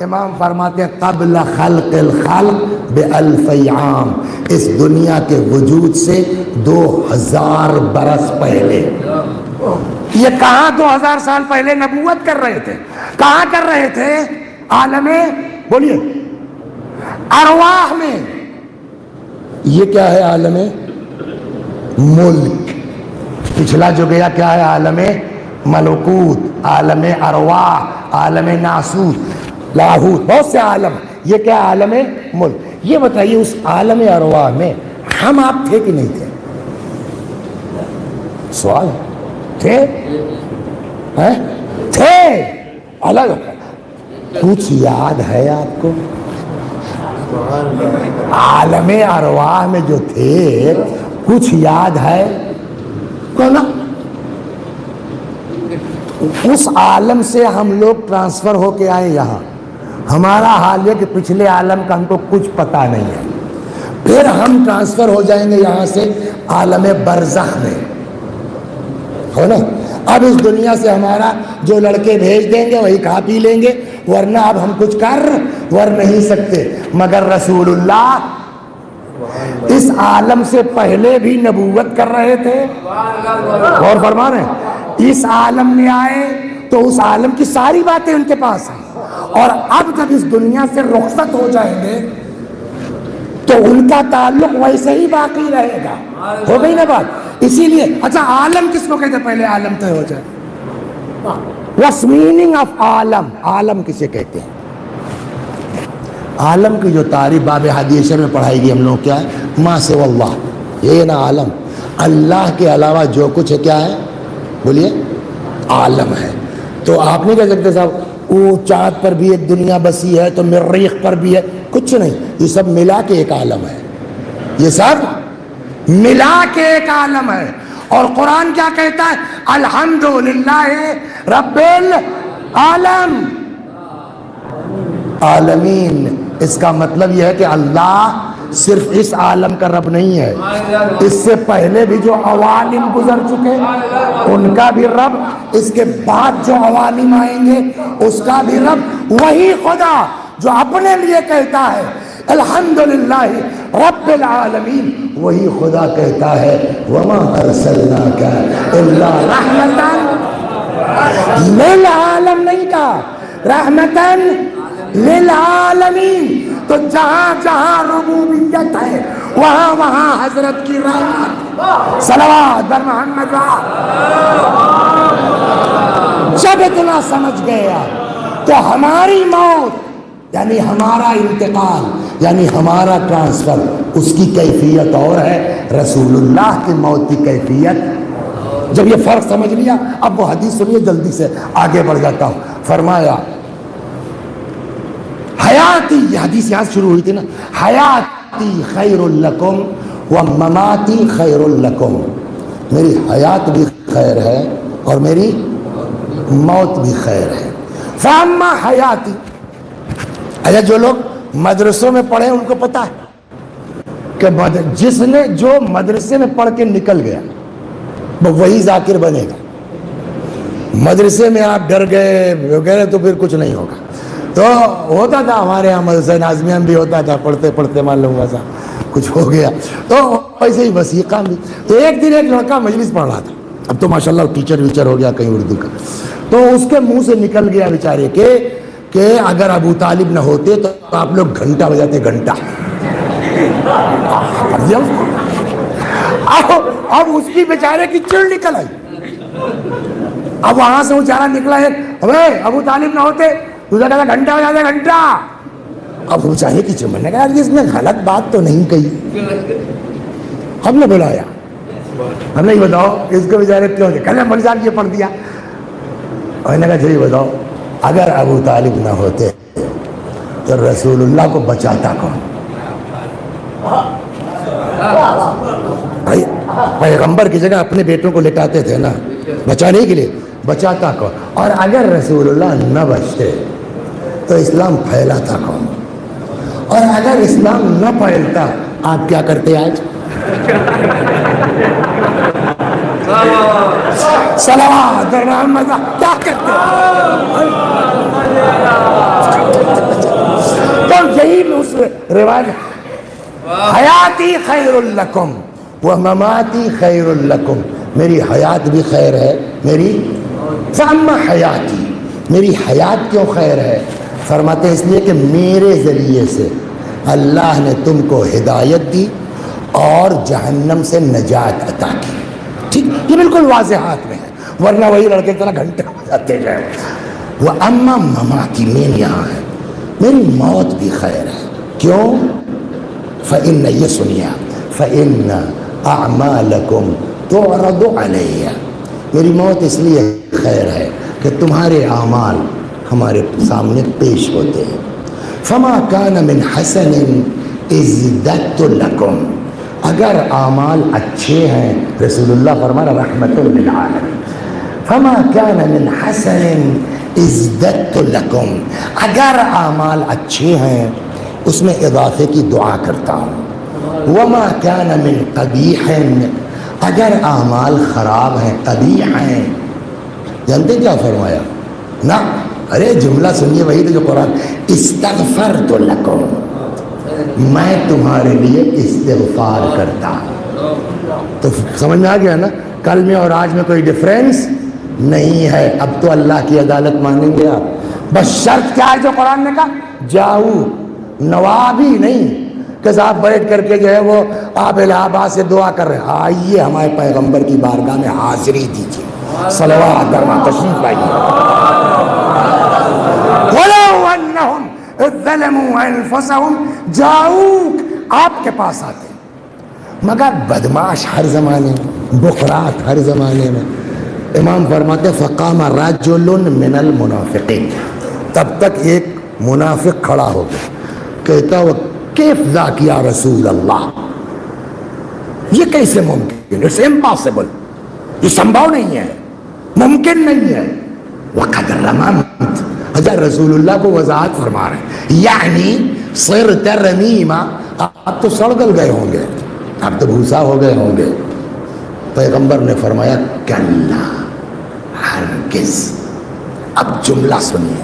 امام فرماتے ہیں قبل خلق الخلق ب1000 عام، اس دنیا کے وجود سے 2000 برس پہلے. یہ کہاں 2000 سال پہلے نبوت کر رہے تھے؟ کہاں کر رہے تھے؟ عالم بولیے ارواح میں. یہ کیا ہے؟ عالم ملک. پچھلا جو گیا کیا ہے؟ عالم ملکوت، عالم ارواح، عالم ناسوت، لاہوت، بہت سے عالم. یہ کیا ہے؟ عالم ملک. یہ بتائیے اس عالم ارواح میں ہم آپ تھے کہ نہیں تھے؟ سوال تھے؟ تھے. الگ کچھ یاد ہے آپ کو؟ عالم ارواح میں جو تھے کچھ یاد ہے کو نا؟ اس عالم سے ہم لوگ ٹرانسفر ہو کے آئے یہاں. ہمارا حال یہ کہ پچھلے عالم کا ہم کو کچھ پتا نہیں ہے. پھر ہم ٹرانسفر ہو جائیں گے یہاں سے عالم برزخ میں، ہو نا. اب اس دنیا سے ہمارا جو لڑکے بھیج دیں گے وہی کھا پی لیں گے، ورنہ اب ہم کچھ کر ور نہیں سکتے. مگر رسول اللہ اس عالم سے پہلے بھی نبوت کر رہے تھے. اور فرما رہے ہیں اس عالم میں آئے تو اس عالم کی ساری باتیں ان کے پاس ہیں، اور اب جب اس دنیا سے رخصت ہو جائیں گے تو ان کا تعلق ویسے ہی باقی رہے گا. ہو گئی نا بات؟ اسی لیے اچھا عالم کس کو کہتے؟ پہلے عالم طے ہو جائے. What's meaning of عالم؟ عالم کسے کہتے ہیں؟ عالم کی جو تعریف باب حدیث میں پڑھائی گئی ہم لوگ کیا ہے؟ ما سوى اللہ، یہ نا عالم، اللہ کے علاوہ جو کچھ ہے کیا ہے؟ بولیے عالم ہے۔ تو آپ نہیں کہہ سکتے صاحب وہ چاند پر بھی ایک دنیا بسی ہے تو مریخ پر بھی ہے، کچھ نہیں، یہ سب ملا کے ایک عالم ہے، یہ سب ملا کے ایک عالم ہے۔ اور قرآن کیا کہتا ہے؟ الحمدللہ رب العالم، عالمین۔ اس کا مطلب یہ ہے کہ اللہ صرف اس عالم کا رب نہیں ہے، اس سے پہلے بھی جو عوالم گزر چکے ان کا بھی رب، اس کے بعد جو عوالم آئیں گے اس کا بھی رب، وہی خدا جو اپنے لیے کہتا ہے الحمدللہ رب العالمین، وہی خدا کہتا ہے وما ارسلناک الا رحمتا للعالم، نہیں کہا رحمتا للعالمین۔ تو جہاں جہاں ربوبیت ہے وہاں وہاں حضرت کی رحمت، صلوات بر محمد۔ جب اتنا سمجھ گیا تو ہماری موت یعنی ہمارا انتقال یعنی ہمارا ٹرانسفر، اس کی کیفیت اور ہے، رسول اللہ کی موت کی کیفیت۔ جب یہ فرق سمجھ لیا، اب وہ حدیث سنیے، جلدی سے آگے بڑھ جاتا ہوں۔ فرمایا حیاتی، یہ حدیث یہاں شروع ہوئی تھی نا، حیاتی خیر لکم ومماتی خیر لکم، میری حیات بھی خیر ہے اور میری موت بھی خیر ہے۔ فاما حیاتی، اچھا جو لوگ مدرسوں میں پڑھے ان کو پتا ہے کہ جس نے جو مدرسے میں پڑھ کے نکل گیا وہ وہی ذاکر بنے گا۔ مدرسے میں آپ ڈر گئے وغیرہ تو پھر کچھ نہیں ہوگا۔ تو ہوتا تھا ہمارے یہاں مدرسہ نازمیہ بھی ہوتا تھا، پڑھتے پڑھتے معلوم ہوا تھا کچھ ہو گیا، تو ایسے ہی وسیقہ بھی۔ تو ایک دن ایک لڑکا مجلس پڑھ رہا تھا، اب تو ماشاءاللہ ٹیچر ویچر ہو گیا کہیں اردو کا، تو اس کے منہ سے نکل گیا بیچارے کہ اگر ابو طالب نہ ہوتے تو آپ لوگ گھنٹہ بجاتے، گھنٹہ۔ اب اس کی بیچارے کی چڑ نکل آئی، اب وہاں سے وہ چارہ نکلا ہے، ابو طالب نہ ہوتے دوسرا کہتا گھنٹہ بجاتے، گھنٹہ۔ اب وہ چاہے کہ میں نے کہا اس نے غلط بات تو نہیں کہی، ہم نے بلایا، ہم نے یہ بتاؤ اس کو بیچارے کیوں کہنے مول صاحب یہ پڑھ دیا، اور نے کہا چلیے بتاؤ اگر ابو طالب نہ ہوتے تو رسول اللہ کو بچاتا کون؟ بھائی پیغمبر کی جگہ اپنے بیٹوں کو لٹاتے تھے نا بچانے کے لیے، بچاتا کون؟ اور اگر رسول اللہ نہ بچتے تو اسلام پھیلاتا کون؟ اور اگر اسلام نہ پھیلتا آپ کیا کرتے آج؟ صلوات محمد، کیا کرتے؟ تو یہی اس روایت حیاتی خیر لکم ومماتی خیر لکم، میری حیات بھی خیر ہے، میری فاما حیاتی، میری حیات کیوں خیر ہے؟ فرماتے ہیں اس لیے کہ میرے ذریعے سے اللہ نے تم کو ہدایت دی اور جہنم سے نجات عطا کی۔ ٹھیک، یہ بالکل واضحات میں ہے، ورنہ وہی لڑکے کی طرح گھنٹے بجاتے جائیں۔ وَأَمَّا مَمَاتِي، میری یہاں ہے، میری موت بھی خیر ہے، کیوں؟ فَإِنَّ، یہ سنیا، فَإِنَّ أَعْمَالَكُمْ تُعْرَضُ عَلَيَّ، میری موت اس لیے خیر ہے کہ تمہارے اعمال ہمارے سامنے پیش ہوتے ہیں۔ فَمَا كَانَ مِنْ حَسَنٍ ازددت لکم، اگر اعمال اچھے ہیں، رسول اللہ فرمانا رحمت للعالمین، فما کان من حسن ازددت لکم، اگر اعمال اچھے ہیں اس میں اضافے کی دعا کرتا ہوں۔ وما کان من قبیح، اگر اعمال خراب ہیں، قبیح ہیں، جانتے کیا فرمایا؟ نا، ارے جملہ سنیے وہی تو جو قرآن، استغفرت لکم، میں تمہارے لیے استغفار کرتا ہوں۔ تو سمجھ میں آ گیا نا، کل میں اور آج میں کوئی ڈفرینس نہیں ہے۔ اب تو اللہ کی عدالت مانیں گے آپ، بس شرط کیا ہے جو قرآن نے کہا؟ جاؤ، نوابی نہیں کہ صاحب بیٹھ کر کے جو ہے وہ آپ الہ آباد سے دعا کر رہے ہیں، آئیے ہمارے پیغمبر کی بارگاہ میں حاضری دیجیے، صلوات درما تشریف لائیے. وَلَوْ أَنَّهُمْ إِذْ ظَلَمُوا أَنفُسَهُمْ جَاءُوكَ، آپ کے پاس آتے مگر بدماش ہر زمانے میں، بخرات ہر زمانے میں. امام فرماتے فَقَامَ رَجُلٌ مِّنَ الْمُنَافِقِينَ، تب تک ایک منافق کھڑا ہو گیا، کہتا وہ کیف ذاک یا رسول اللہ، یہ کیسے ممکن، اٹس امپاسبل، یہ سمبھو نہیں ہے، ممکن نہیں ہے. وقد رممت، حضرت رسول اللہ کو وضاحت فرما رہے ہیں، یعنی صرت رمیما، آپ تو سڑگل گئے ہوں گے، آپ تو بھوسا ہو گئے ہوں گے. پیغمبر نے فرمایا کلا، ہرگز. اب جملہ سنیے،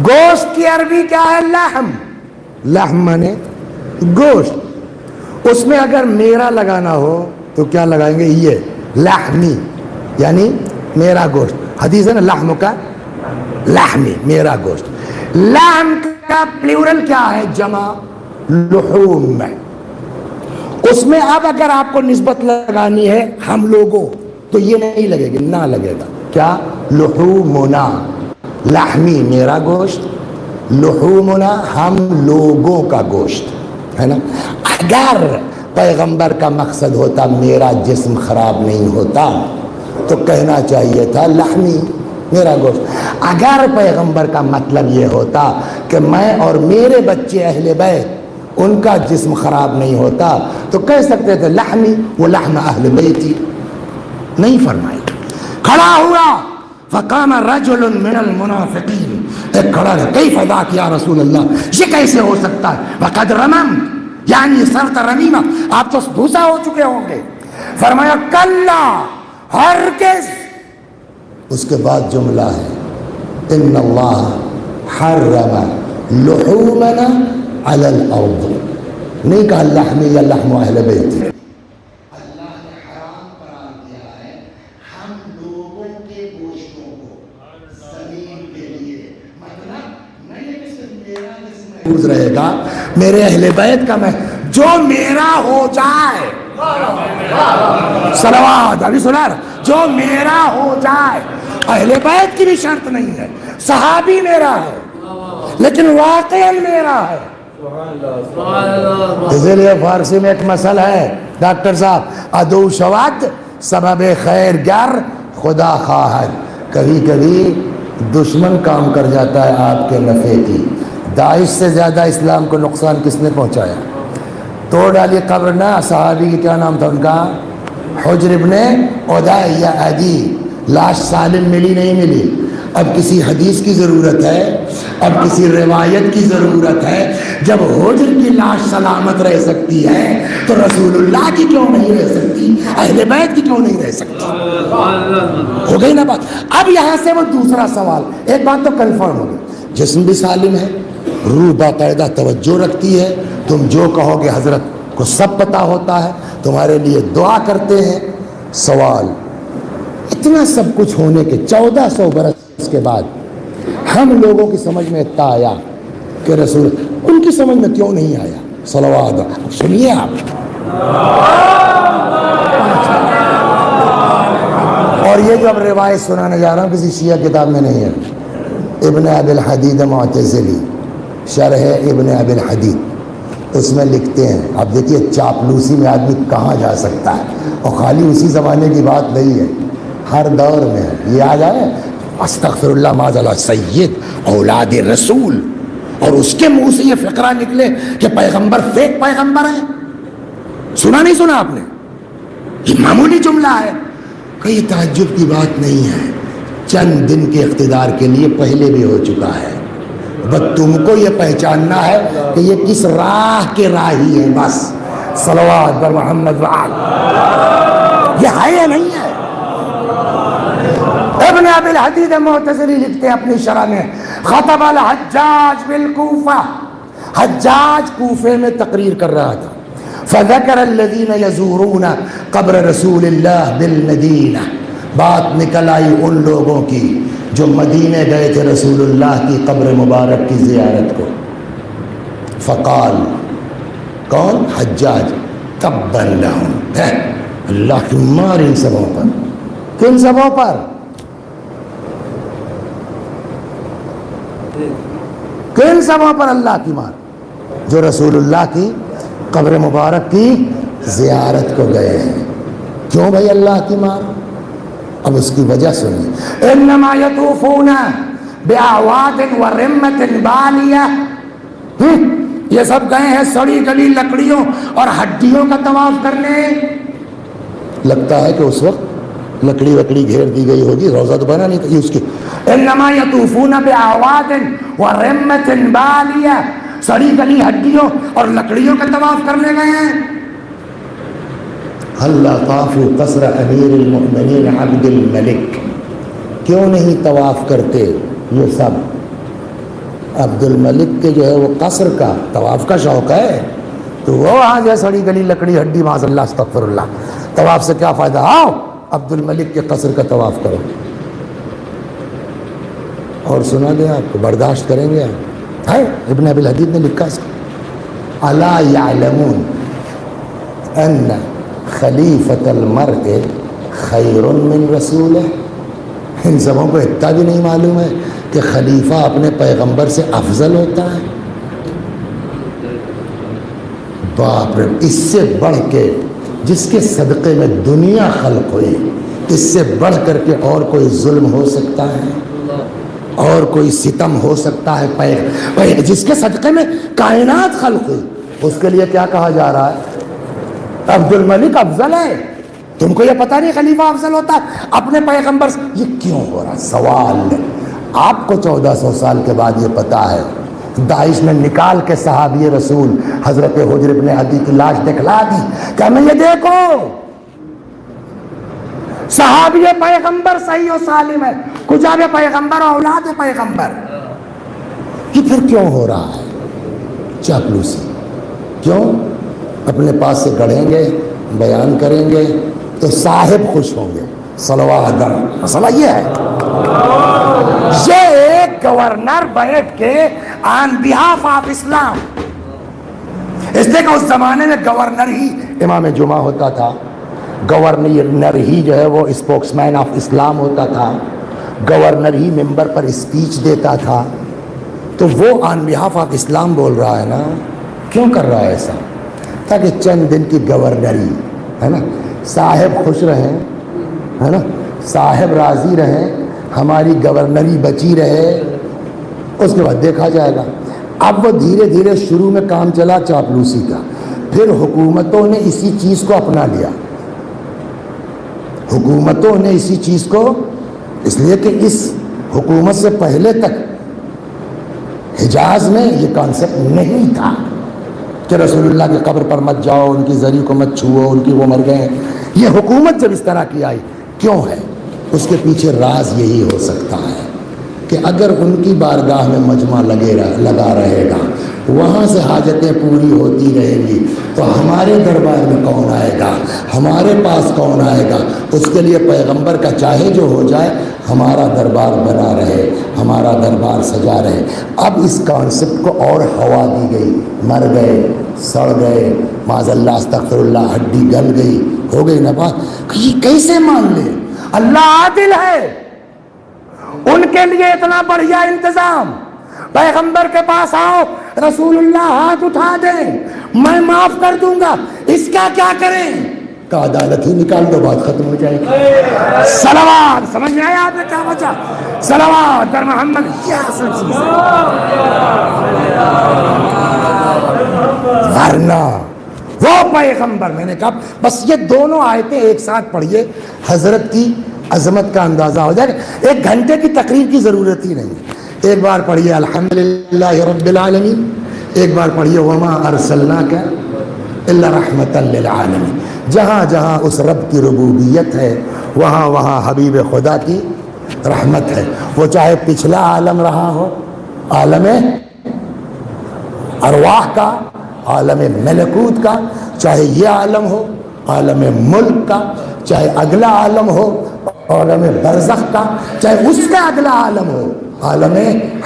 گوشت کی عربی کیا ہے؟ لحم. لحم مانے گوشت. اس میں اگر میرا لگانا ہو تو کیا لگائیں گے؟ یہ لحمی، یعنی میرا گوشت. حدیث ہے نا لحم کا، لحمی، میرا گوشت. لحم کا پلیورل کیا ہے؟ جمع لحوم میں. اس میں اب اگر آپ کو نسبت لگانی ہے ہم لوگوں، تو یہ نہیں لگے گی، نہ لگے گا. کیا؟ لحومنا، لحمی میرا گوشت، لحومنا ہم لوگوں کا گوشت ہے نا. اگر پیغمبر کا مقصد ہوتا میرا جسم خراب نہیں ہوتا تو کہنا چاہیے تھا لحمی، میرا گوشت. اگر پیغمبر کا مطلب یہ ہوتا کہ میں اور میرے بچے اہل بیت ان کا جسم خراب نہیں ہوتا تو کہہ سکتے تھے لحمی و لحم اہل بیتی. نہیں فرمائی. کھڑا ہوا فقام رجل من المنافقین، ایک کھڑا ہے، کیف ذاک یا رسول اللہ، یہ کیسے ہو سکتا ہے؟ وقد رممت، یعنی صرت رمیمہ، آپ تو بھوسا ہو چکے ہوں گے. فرمایا کلا، ہرگز. اس کے بعد جملہ ہے ان اللہ حرم لحومنا علی الارض، نہیں کہا لحمی یا لحم اہل بیتی. اللہ نے حرام قرار دیا ہے ہم لوگوں کے گوشتوں کو زمین کے لیے. مطلب نہیں کہ صرف میرا جسم محفوظ رہے گا، میرے اہل بیت کا میں جو میرا ہو جائے، صلوات، ابھی سنا رہا، جو میرا ہو جائے. اہل بیت کی بھی شرط نہیں ہے، صحابی میرا ہے لیکن واقعا میرا ہے. اسی لیے فارسی میں ایک مسئلہ ہے ڈاکٹر صاحب، عدو شود سبب خیر گر خدا خواہد. کبھی کبھی دشمن کام کر جاتا ہے آپ کے نفع کی. داعش سے زیادہ اسلام کو نقصان کس نے پہنچایا؟ توڑ ڈالی قبر نا صحابی کی، کیا نام تھا ان کا؟ حجر ابن عدی یا عدی. لاش سالم ملی نہیں ملی. اب کسی حدیث کی ضرورت ہے، اب کسی روایت کی ضرورت ہے. جب حجر کی لاش سلامت رہ سکتی ہے تو رسول اللہ کی کیوں نہیں رہ سکتی؟ اہل بیت کی کیوں نہیں رہ سکتی؟ ہو گئی نا بات. اب یہاں سے وہ دوسرا سوال، ایک بات تو کنفرم ہو گئی، جسم بھی سالم ہے، روح باقاعدہ توجہ رکھتی ہے، تم جو کہو گے حضرت کو سب پتہ ہوتا ہے، تمہارے لیے دعا کرتے ہیں. سوال، اتنا سب کچھ ہونے کے 1400 برس کے بعد ہم لوگوں کی سمجھ میں اتنا آیا کہ رسول، ان کی سمجھ میں کیوں نہیں آیا؟ صلوات. سنیے آپ، اور یہ جو اب روایت سنانے جا رہا ہوں کسی شیعہ کتاب میں نہیں ہے. ابن ابی الحدید معتزلی، شرح ابن ابی الحدید، اس میں لکھتے ہیں. اب دیکھیے چاپلوسی میں آدمی کہاں جا سکتا ہے، اور خالی اسی زمانے کی بات نہیں ہے، ہر دور میں ہے. یہ آ جائے استغفر اللہ معاذ سید اولاد رسول، اور اس کے منہ سے یہ فقرہ نکلے کہ پیغمبر فیک پیغمبر ہے. سنا نہیں سنا آپ نے؟ یہ معمولی جملہ ہے، کوئی تعجب کی بات نہیں ہے. چند دن کے اقتدار کے لیے پہلے بھی ہو چکا ہے. بس تم کو یہ پہچاننا ہے کہ یہ کس راہ کے راہی ہے. بس صلوات بر محمد وآل. یہ ہے یا نہیں ہے؟ ابن ابی الحدید معتزلی لکھتے ہیں اپنی شرح میں، خطب الحجاج بالکوفہ، حجاج کوفے میں تقریر کر رہا تھا. فذکر الذین یزورون قبر رسول اللہ بالمدینہ، بات نکل آئی ان لوگوں کی جو مدینے گئے تھے رسول اللہ کی قبر مبارک کی زیارت کو. فقال، کون؟ حجاج، تبا لہم، اللہ کی مار ان سبوں پر. کن سبوں پر؟ کن سبوں پر اللہ کی مار؟ جو رسول اللہ کی قبر مبارک کی زیارت کو گئے ہیں. کیوں بھائی اللہ کی مار؟ اب اس کی وجہ سنیے. انما یطوفون بأعواد ورمۃ بالیہ. یہ سب گئے ہیں سڑی گلی لکڑیوں اور ہڈیوں کا طواف کرنے. لگتا ہے کہ اس وقت لکڑی وکڑی گھیر دی گئی ہوگی, روزہ تو بنا نہیں تھا اس کی. انما یطوفون بأعواد ورمۃ بالیہ. سڑی گلی ہڈیوں اور لکڑیوں کا طواف کرنے گئے ہیں. اللہ طافوا قصر امیر المؤمنین عبد الملک. کیوں نہیں طواف کرتے یہ سب؟ عبد الملک کے جو ہے وہ قصر کا طواف کا شوق ہے, تو وہ وہاں جو ہے سڑی گلی لکڑی ہڈی, معاذ اللہ استغفر اللہ, طواف سے کیا فائدہ؟ آؤ عبد الملک کے قصر کا طواف کرو. اور سنا دیں آپ کو, برداشت کریں گے آپ؟ ہے ابن ابی الحدید نے لکھا اس کو, الا یعلمون ان خلیفۃ المرء خیر من رسولہ. ان سبوں کو اتنا بھی نہیں معلوم ہے کہ خلیفہ اپنے پیغمبر سے افضل ہوتا ہے. باپ رے, اس سے بڑھ کے جس کے صدقے میں دنیا خلق ہوئی, اس سے بڑھ کر کے اور کوئی ظلم ہو سکتا ہے؟ اور کوئی ستم ہو سکتا ہے؟ جس کے صدقے میں کائنات خلق ہوئی, اس کے لیے کیا کہا جا رہا ہے؟ عبد الملک افضل ہے. تم کو یہ پتا نہیں خلیفہ افضل ہوتا ہے اپنے پیغمبر سے؟ یہ کیوں ہو رہا سوال؟ آپ کو 1400 سال کے بعد یہ پتا ہے. داعش نے نکال کے صحابی رسول حضرت حجر ابن عدی کی لاش دکھلا دی کہ ہمیں یہ دیکھو صحابی پیغمبر صحیح و سالم ہے, کجاب پیغمبر اور اولاد پیغمبر. یہ پھر کیوں ہو رہا ہے چاپلوسی؟ کیوں؟ اپنے پاس سے گڑھیں گے, بیان کریں گے تو صاحب خوش ہوں گے. صلوات در مسئلہ یہ ہے. یہ ایک گورنر بیٹھ کے آن بہاف آف اسلام, اس لیے کہ اس زمانے میں گورنر ہی امام جمعہ ہوتا تھا, گورنر ہی جو ہے وہ اسپوکس مین آف اسلام ہوتا تھا, گورنر ہی ممبر پر اسپیچ دیتا تھا. تو وہ آن بہاف آف اسلام بول رہا ہے نا. کیوں کر رہا ہے ایسا؟ تاکہ چند دن کی گورنری ہے نا, صاحب خوش رہیں, ہے نا, صاحب راضی رہیں, ہماری گورنری بچی رہے, اس کے بعد دیکھا جائے گا. اب وہ دھیرے دھیرے شروع میں کام چلا چاپلوسی کا, پھر حکومتوں نے اسی چیز کو اپنا لیا. حکومتوں نے اسی چیز کو, اس لیے کہ اس حکومت سے پہلے تک حجاز میں یہ کانسیپٹ نہیں تھا کہ رسول اللہ کی قبر پر مت جاؤ, ان کی زری کو مت چھوؤ, ان کی وہ مر گئے. یہ حکومت جب اس طرح کی آئی, کیوں ہے؟ اس کے پیچھے راز یہی ہو سکتا ہے کہ اگر ان کی بارگاہ میں مجمع لگا رہے گا, وہاں سے حاجتیں پوری ہوتی رہیں گی, تو ہمارے دربار میں کون آئے گا, ہمارے پاس کون آئے گا؟ اس کے لیے پیغمبر کا چاہے جو ہو جائے, ہمارا دربار بنا رہے, ہمارا دربار سجا رہے. اب اس کانسیپٹ کو اور ہوا دی گئی, مر گئے, سڑ گئے, معاذ اللہ استغفر اللہ, ہڈی گل گئی, ہو گئی نا بات. یہ کیسے مان لے؟ اللہ عادل ہے, ان کے لیے اتنا بڑھیا انتظام. پیغمبر کے پاس آؤ, رسول اللہ ہاتھ اٹھا دیں, میں معاف کر دوں گا, اس کا کیا کریں؟ کا عدالت ہی نکال دو, بات ختم ہو جائے گی. صلوات, سمجھ میں آیا آپ نے کیا بچا؟ صلوات در محمد, کیا اصل چیز ہے. ورنہ وہ پیغمبر, میں نے کہا بس یہ دونوں آیتیں ایک ساتھ پڑھیے, حضرت کی عظمت کا اندازہ ہو جائے گا. 1 گھنٹے کی تقریر کی ضرورت ہی نہیں. ایک بار پڑھیے الحمدللہ رب العالمین, ایک بار پڑھیے وما ارسلناک الا رحمتا للعالمین. جہاں جہاں اس رب کی ربوبیت ہے, وہاں وہاں حبیب خدا کی رحمت ہے. وہ چاہے پچھلا عالم رہا ہو, عالم ارواح کا, عالم ملکوت کا, چاہے یہ عالم ہو عالم ملک کا, چاہے اگلا عالم ہو عالم برزخ کا, چاہے اس کا اگلا عالم ہو عالم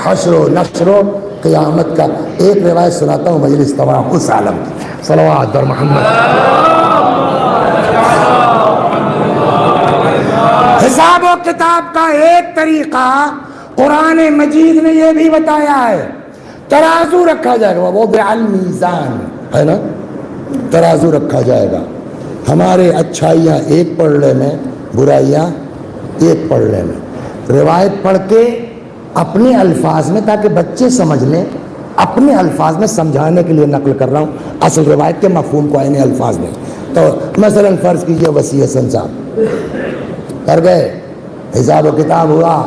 حشر و نشر و قیامت کا. ایک روایت سناتا ہوں مجلس تمام اس عالم کی. صلوات اور محمد. حساب و کتاب کا ایک طریقہ قرآن مجید نے یہ بھی بتایا ہے، ترازو رکھا جائے گا، وہ بالمیزان ہے نا، ترازو رکھا جائے گا، ہمارے اچھائیاں ایک پلڑے میں، برائیاں ایک پلڑے میں۔ روایت پڑھ کے اپنے الفاظ میں، تاکہ بچے سمجھ لیں، اپنے الفاظ میں سمجھانے کے لیے نقل کر رہا ہوں، اصل روایت کے مفہوم کو عین الفاظ میں۔ تو مثلا فرض کیجئے وسیع حسن صاحب کر گئے، حساب و کتاب ہوا،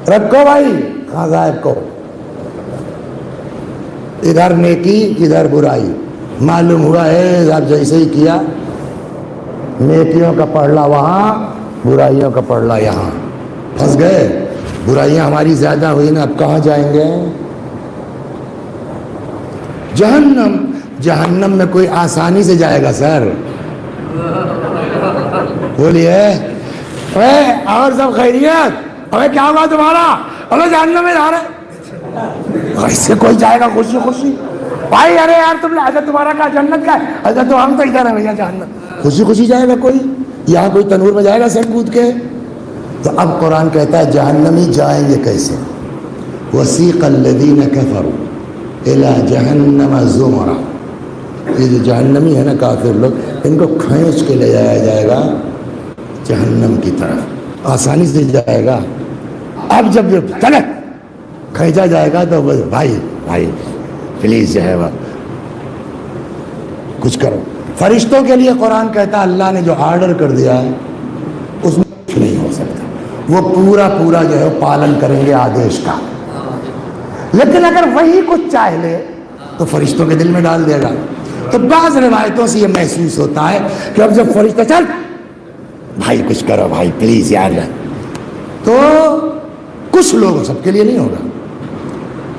رکھو بھائی خان صاحب کو، ادھر نیکی ادھر برائی، معلوم ہوا ہے آپ جیسے ہی کیا، نیکیوں کا پڑھلا وہاں، برائیوں کا پڑھلا یہاں، پھنس گئے، برائیاں ہماری زیادہ ہوئی نا، اب کہاں جائیں گے؟ جہنم۔ جہنم میں کوئی آسانی سے جائے گا سر؟ بولیے، اور سب خیریت؟ کیا ہوا تمہارا؟ جہنم میں جا رہے، ایسے کوئی جائے گا خوشی خوشی؟ بھائی ارے یار تم نے تمہارا کہا جنت کا ہے، اچھا تو ہم تو ادھر ہیں بھیا جہنم، خوشی خوشی جائے گا کوئی؟ یہاں کوئی تنور میں جائے گا سر کود کے؟ تو اب قرآن کہتا ہے جہنمی جائیں گے کیسے؟ وسیق الذین کفروا الی جہنم زمرا، یہ جو جہنمی ہے نا کافر لوگ، ان کو کھینچ کے لے جایا جائے گا جہنم کی طرف، آسانی سے جائے گا۔ اب جب چلے کھینچا جائے گا تو بھائی بھائی پلیز جو ہے وہ کچھ کرو۔ فرشتوں کے لیے قرآن کہتا ہے اللہ نے جو آرڈر کر دیا ہے اس میں کچھ نہیں ہو سکتا، وہ پورا پورا جو ہے پالن کریں گے آدیش کا۔ لیکن اگر وہی کچھ چاہ لے تو فرشتوں کے دل میں ڈال دے گا۔ تو بعض روایتوں سے یہ محسوس ہوتا ہے کہ اب جب فرشتہ چل بھائی کچھ کرو بھائی پلیز یار، تو کچھ لوگ، سب کے لیے نہیں ہوگا،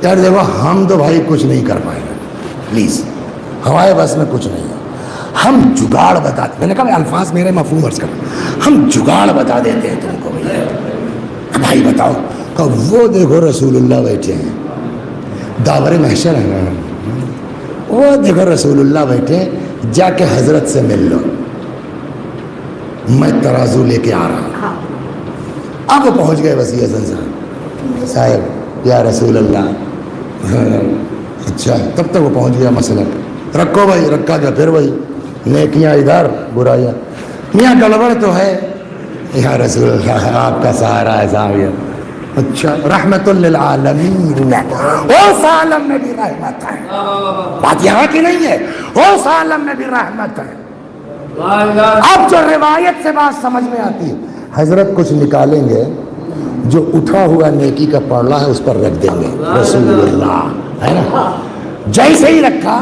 یار دیکھو ہم تو بھائی کچھ نہیں کر پائے گا، پلیز ہمارے بس میں کچھ نہیں ہے، ہم جگاڑ بتاتے، میں نے کہا الفاظ میرے مفہوم عرض کر، ہم جگاڑ بتا دیتے ہیں تم کو بھائی بتاؤ، کہ وہ دیکھو رسول اللہ بیٹھے ہیں، داور محشر ہے، وہ دیکھو رسول اللہ بیٹھے، جا کے حضرت سے مل لو، میں ترازو لے کے آ رہا ہوں۔ اب وہ پہنچ گئے وسیع حسن صاحب یا رسول اللہ، اچھا تب تک وہ پہنچ گیا مسئلہ، رکھو بھائی، رکھا گیا، پھر وہی نیکیاں ادھر برائیاں، میاں گڑبڑ تو ہے یا رسول اللہ آپ کا سہارا ہے صاحب، اچھا رحمت للعالمین، اس عالم میں بھی رحمت ہے، بات یہاں کی نہیں ہے، اس عالم میں بھی رحمت ہے۔ اب جو روایت سے بات سمجھ میں آتی ہے، حضرت کچھ نکالیں گے، جو اٹھا ہوا نیکی کا پڑھلا ہے اس پر رکھ دیں گے، رسول اللہ ہے نا، جیسے ہی رکھا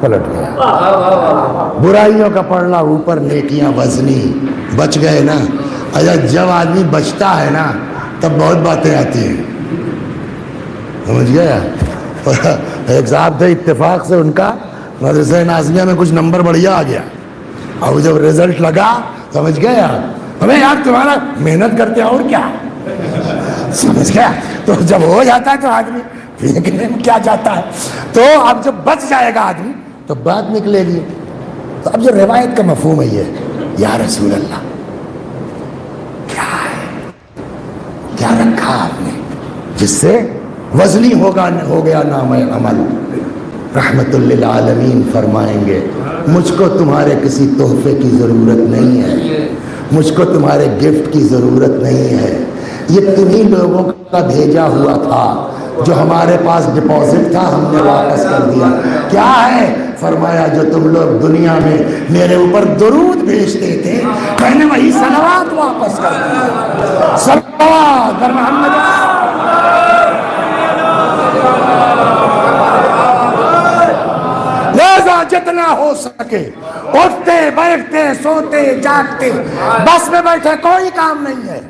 پلٹ گیا، برائیوں کا پڑھلا اوپر، نیکیاں وزنی، بچ گئے نا۔ اچھا جب آدمی بچتا ہے نا تب بہت باتیں آتی ہیں، سمجھ گیا؟ ایک صاحب تھے اتفاق سے ان کا مدرسہ نازمیہ میں کچھ نمبر بڑھیا آ گیا، اور جب رزلٹ لگا سمجھ گیا ہمیں یار تمہارا محنت کرتے اور کیا، سمجھ گیا؟ تو جب ہو جاتا ہے تو آدمی دیکھنے میں کیا جاتا ہے، تو اب جب بچ جائے گا آدمی تو بات نکلے گی۔ تو اب جو روایت کا مفہوم ہے یہ، یا رسول اللہ کیا ہے، کیا رکھا آپ نے جس سے وزنی ہو گیا نام عمل۔ رحمت للعالمین فرمائیں گے مجھ کو تمہارے کسی تحفے کی ضرورت نہیں ہے، مجھ کو تمہارے گفٹ کی ضرورت نہیں ہے، یہ تمہیں لوگوں کا بھیجا ہوا تھا، جو ہمارے پاس ڈپازٹ تھا ہم نے واپس کر دیا۔ کیا ہے؟ فرمایا جو تم لوگ دنیا میں میرے اوپر درود بھیجتے تھے میں نے وہی صلوات واپس کر دیا، صلوات بر محمد۔ لہذا جتنا ہو سکے اٹھتے بیٹھتے سوتے جاگتے بس میں بیٹھے کوئی کام نہیں ہے،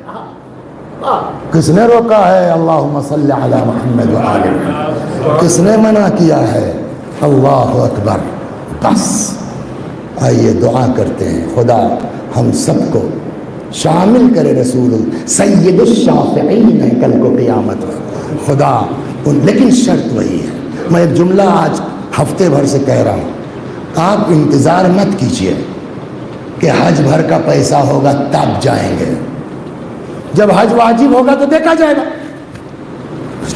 کس نے روکا ہے؟ اللہم صلی علی محمد وآل محمد، کس نے منع کیا ہے؟ اللہ اکبر۔ بس آئیے دعا کرتے ہیں خدا ہم سب کو شامل کرے، رسول سید الشافعین ہے کل کو قیامت میں خدا لیکن شرط وہی ہے، میں ایک جملہ آج ہفتے بھر سے کہہ رہا ہوں، آپ انتظار مت کیجئے کہ حج بھر کا پیسہ ہوگا تب جائیں گے، جب حج واجب ہوگا تو دیکھا جائے گا.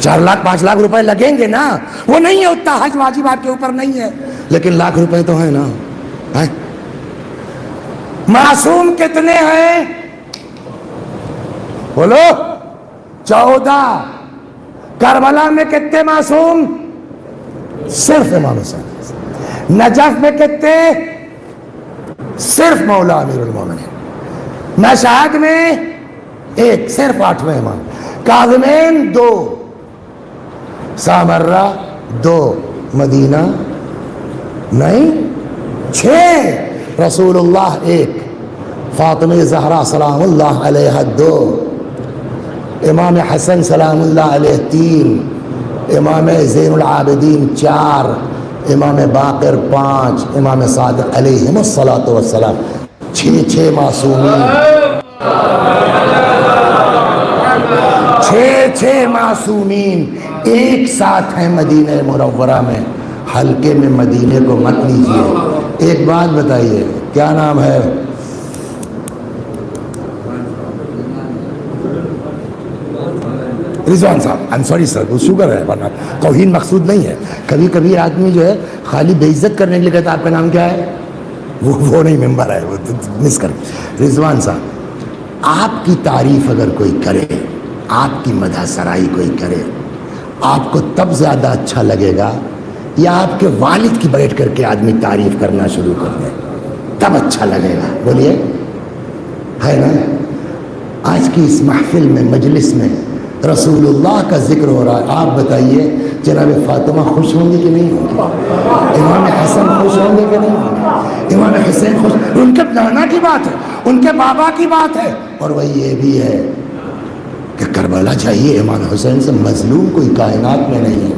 4 لاکھ 5 لاکھ روپے لگیں گے نا, وہ نہیں ہے اتنا حج واجب آپ کے اوپر نہیں ہے, لیکن لاکھ روپے تو ہیں نا. معصوم کتنے ہیں بولو؟ 14. کربلا میں کتنے معصوم؟ صرف امام حسین. نجف میں کتنے؟ صرف مولا امیر المومنین. مشہد میں 1, صرف 8ویں امام. کاظمین 2, سامرہ 2, مدینہ نہیں 6, رسول اللہ 1, فاطمہ زہرا سلام اللہ علیہ 2, امام حسن سلام اللہ علیہ 3, امام زین العابدین 4, امام باقر 5, امام صادق علیہ الصلاۃ والسلام 6 معصومین. 6 معصومین ایک ساتھ ہیں مدینہ منورہ میں. حلقے میں مدینے کو مت لیجیے. ایک بات بتائیے, کیا نام ہے؟ رضوان صاحب. آئی ایم سوری سر, وہ شوگر ہے, ورنہ توہین مقصود نہیں ہے. کبھی کبھی آدمی جو ہے خالی بے عزت کرنے کے لیے کہتا ہے آپ کا نام کیا ہے, وہ نہیں ممبر ہے, وہ مس کر. رضوان صاحب, آپ کی تعریف اگر کوئی کرے, آپ کی مدح سرائی کوئی کرے, آپ کو تب زیادہ اچھا لگے گا یا آپ کے والد کی بیٹھ کر کے آدمی تعریف کرنا شروع کر دے تب اچھا لگے گا؟ بولیے, ہے نا؟ آج کی اس محفل میں, مجلس میں رسول اللہ کا ذکر ہو رہا ہے. آپ بتائیے جناب فاطمہ خوش ہوں گی کہ نہیں ہوں گی؟ امام حسن خوش ہوں گے کہ نہیں ہوں گے؟ امام حسین خوش, ان کے نانا کی بات ہے, ان کے بابا کی بات ہے. اور وہی یہ بھی ہے کہ کربلا چاہیے امام حسین سے, مظلوم کوئی کائنات میں نہیں ہے.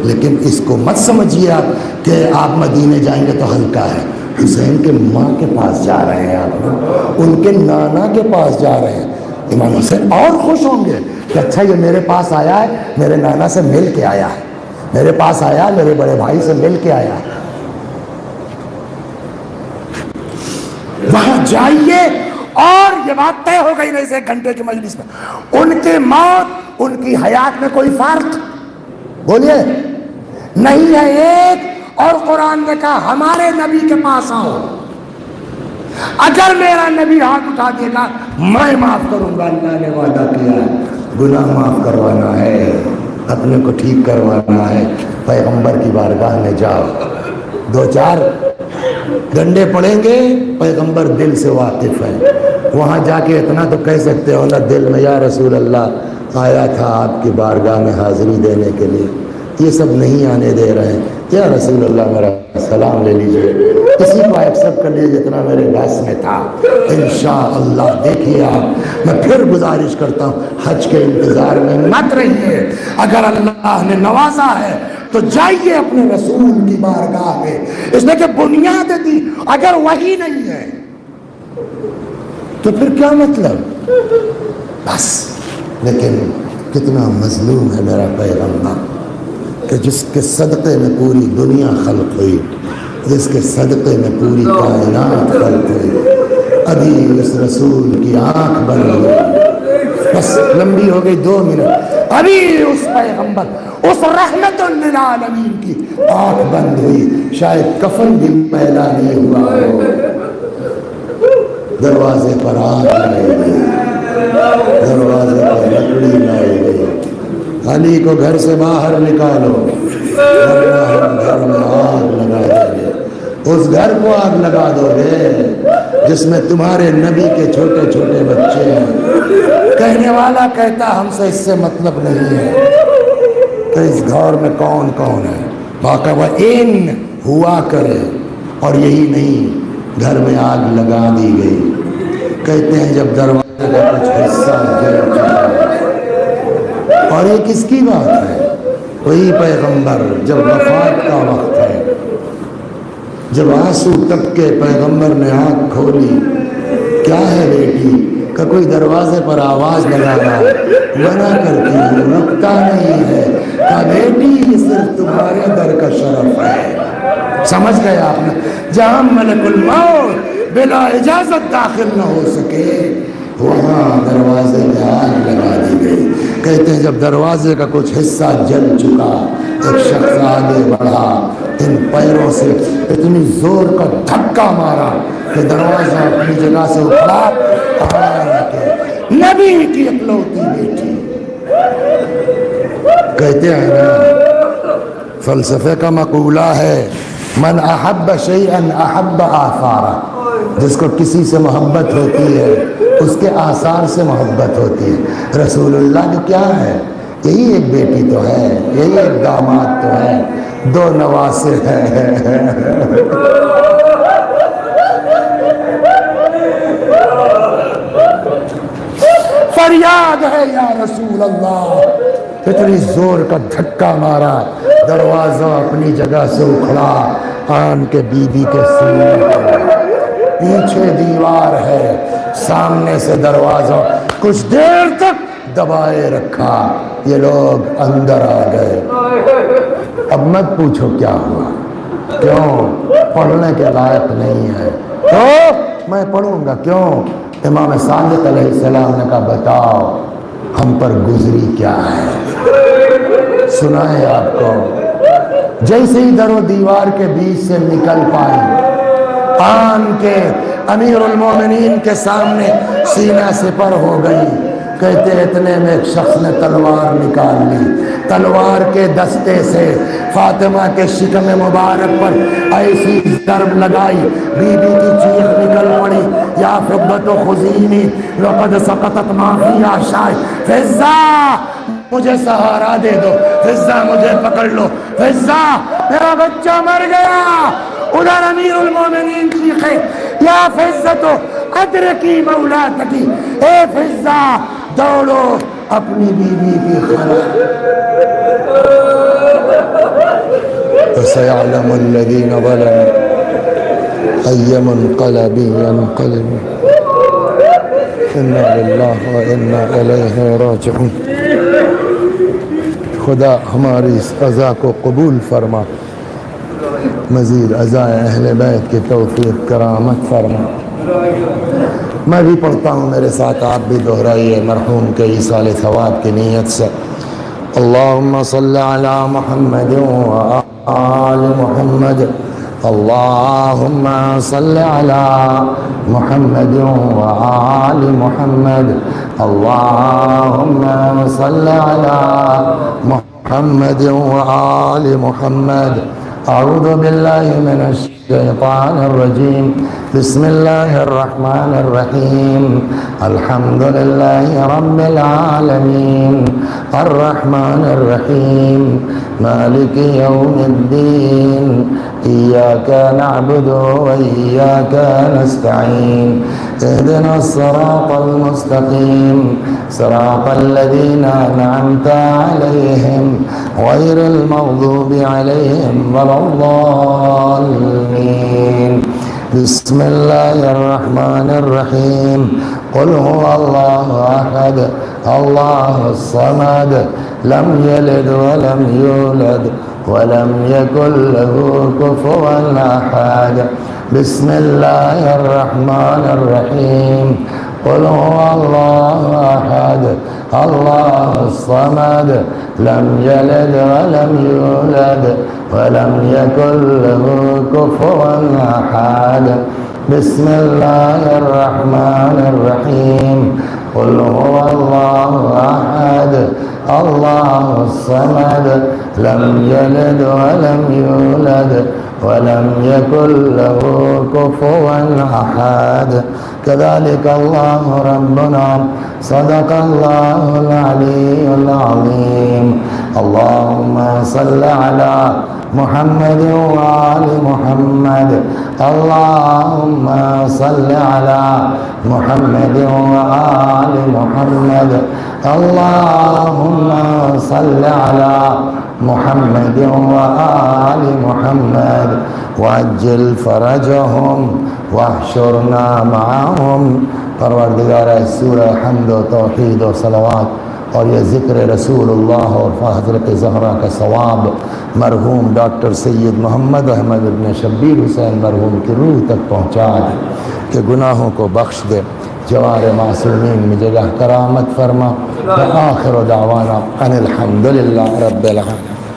لیکن اس کو مت سمجھیے آپ کہ آپ مدینے جائیں گے تو ہلکا ہے. حسین کے ماں کے پاس جا رہے ہیں آپ, ان کے نانا کے پاس جا رہے ہیں. امام حسین اور خوش ہوں گے کہ اچھا یہ میرے پاس آیا ہے, میرے نانا سے مل کے آیا ہے, میرے پاس آیا, میرے بڑے بھائی سے مل کے آیا ہے. وہاں جائیے. اور یہ بات طے ہو گئی نہیں سے 1 گھنٹے کی مجلس میں, ان کی موت ان کی حیات میں کوئی فرق بولیے نہیں ہے. ایک اور قرآن نے کہا ہمارے نبی کے پاس آؤ, اگر میرا نبی ہاتھ اٹھا دے گا میں معاف کروں گا. اللہ نے وعدہ کیا ہے, گناہ معاف کروانا ہے, اپنے کو ٹھیک کروانا ہے. پیغمبر کی بارگاہ میں جاؤ, 2-4 ڈنڈے پڑیں گے, پیغمبر دل سے واقف ہے. وہاں جا کے اتنا تو کہہ سکتے ہو نا دل میں, یا رسول اللہ آیا تھا آپ کی بارگاہ میں حاضری دینے کے لیے, یہ سب نہیں آنے دے رہے ہیں, یا رسول اللہ میرا سلام لے لیجئے, کسی کو ایکسپٹ کر لیجیے جتنا میرے بس میں تھا. انشاءاللہ دیکھیے آپ, میں پھر گزارش کرتا ہوں حج کے انتظار میں مت رہیے. اگر اللہ نے نوازا ہے تو جائیے اپنے رسول کی بارگاہ میں. اس نے کہ بنیاد دی, اگر وہی نہیں ہے تو پھر کیا مطلب بس. لیکن کتنا مظلوم ہے میرا پیغمبر کہ جس کے صدقے میں پوری دنیا خلق ہوئی, جس کے صدقے میں پوری کائنات خلق ہوئی, ابھی اس رسول کی آنکھ بند ہوئی. بس لمبی ہو گئی 2 منٹ, ابھی اس پیغمبر, اس رحمت للعالمین کی آنکھ بند ہوئی. شاید کفن بھی میلا نہیں ہوا ہو, دروازے پر آگ لائی گئی, دروازے پر لکڑی لائی گئی. علی کو گھر سے باہر نکالو ورنہ ہم گھر میں آگ لگا دیں گے. اس گھر کو آگ لگا دو گے جس میں تمہارے نبی کے چھوٹے چھوٹے بچے ہیں. کہنے والا کہتا ہم سے اس سے مطلب نہیں ہے کہ اس گھر میں کون کون ہے, باقی وہ ان ہوا کرے. اور یہی نہیں, گھر میں آگ لگا دی گئی. کہتے ہیں جب دروازے کا کچھ حصہ گر چکا, اور یہ کس کی بات ہے؟ وہی پیغمبر جب وفات کا وقت ہے, جب آنسو ٹپ کے پیغمبر نے آنکھ کھولی, کیا ہے بیٹی کا کوئی دروازے پر آواز لگانا منع کرتی ہے, رکتا نہیں ہے. کہا بیٹی یہ صرف تمہارے در کا شرف ہے. سمجھ گئے آپ نے؟ جہاں ملک الموت بلا اجازت داخل نہ ہو سکے وہاں دروازے میں آ کہتے ہیں جب دروازے کا کچھ حصہ جل چکا ایک شخص آگے بڑھا ان پیروں سے اتنی زور کا دھکا مارا کہ دروازہ اپنی جگہ سے اٹھا نبی کی اکلوتی بیٹی کہتے ہیں نا فلسفے کا مقولہ ہے من احب شیئا احب آثارہ جس کو کسی سے محبت ہوتی ہے اس کے آثار سے محبت ہوتی ہے رسول اللہ کی کیا ہے یہی ایک بیٹی تو ہے یہی ایک داماد تو ہے دو نواسے ہیں فریاد ہے یا رسول اللہ اتنی زور کا دھکا مارا دروازہ اپنی جگہ سے اکھڑا آن کے بی بی کے سینے پر پیچھے دیوار ہے سامنے سے دروازہ کچھ دیر تک دبائے رکھا یہ لوگ اندر آ گئے اب مت پوچھو کیا ہوا کیوں پڑھنے کے لائق نہیں ہے تو میں پڑھوں گا کیوں امام صادق علیہ السلام نے کہا بتاؤ ہم پر گزری کیا ہے سنائے آپ کو جیسے ہی در و دیوار کے بیچ سے نکل پائی آن کے امیر المومنین کے سامنے سینہ سپر ہو گئی کہتے اتنے میں ایک شخص نے تلوار نکال لی تلوار کے دستے سے فاطمہ کے شکم مبارک پر ایسی ضرب لگائی بی بی کی چیخ نکل پڑی یا فضت خزینی لقد سقطت ما فی عشاء فضہ مجھے سہارا دے دو فضہ مجھے پکڑ لو فضہ میرا بچہ مر گیا ادھر امیر المومنین چیخے یا فضہ ادرکی مولاتکی اے فضہ دوڑو اپنی بیوی کی خبر فسيعلم الذين ظلموا أي منقلب ينقلب إنا لله وإنا إليه راجعون خدا ہماری اس عزا کو قبول فرما مزید عزائے اہل بیت کی توفیق کرامت فرما میں بھی پڑھتا ہوں میرے ساتھ آپ بھی دہرائیے مرحوم کے ایصال ثواب کی نیت سے اللہم صلی علی محمد وآل محمد اللہم صلی علی محمد وآل محمد اللہم صلی علی محمد وآل محمد اعوذ باللہ من الشیطان الرجیم بسم اللہ الرحمن الرحیم الحمد للہ رب العالمین الرحمن الرحیم مالک یوم الدین ایاک نعبد و ایاک نستعین اهدنا الصراط المستقیم صراط الذین انعمت علیہم غیر المغضوب علیہم ولا الضالین بسم اللہ الرحمن الرحیم قل هو اللہ احد اللہ الصمد لم یلد ولم یولد ولم یکن له کفوا احد بسم اللہ الرحمن الرحیم قل هو اللہ احد اللہ الصمد لم یلد ولم یولد ولم یکن له کفوا احد بسم اللہ الرحمن الرحیم قل هو اللہ احد اللہ الصمد لم یلد ولم یولد ولم یکن له کفوا احد كذلك الله ربنا صدق الله العلي العظيم اللهم صل على محمد وآل محمد اللهم صل على محمد وآل محمد اللهم صل على محمد وآل محمد وعجل فرجهم واحشرنا معهم پروردگار سورہ حمد و توحید و صلوات اور یہ ذکر رسول اللہ اور حضرت زہرا کا ثواب مرحوم ڈاکٹر سید محمد احمد ابن شبیر حسین مرحوم کی روح تک پہنچا دے کہ گناہوں کو بخش دے جوار معصومین میں جگہ کرامت فرما. وآخر دعوانا ان الحمد للہ رب العالمین.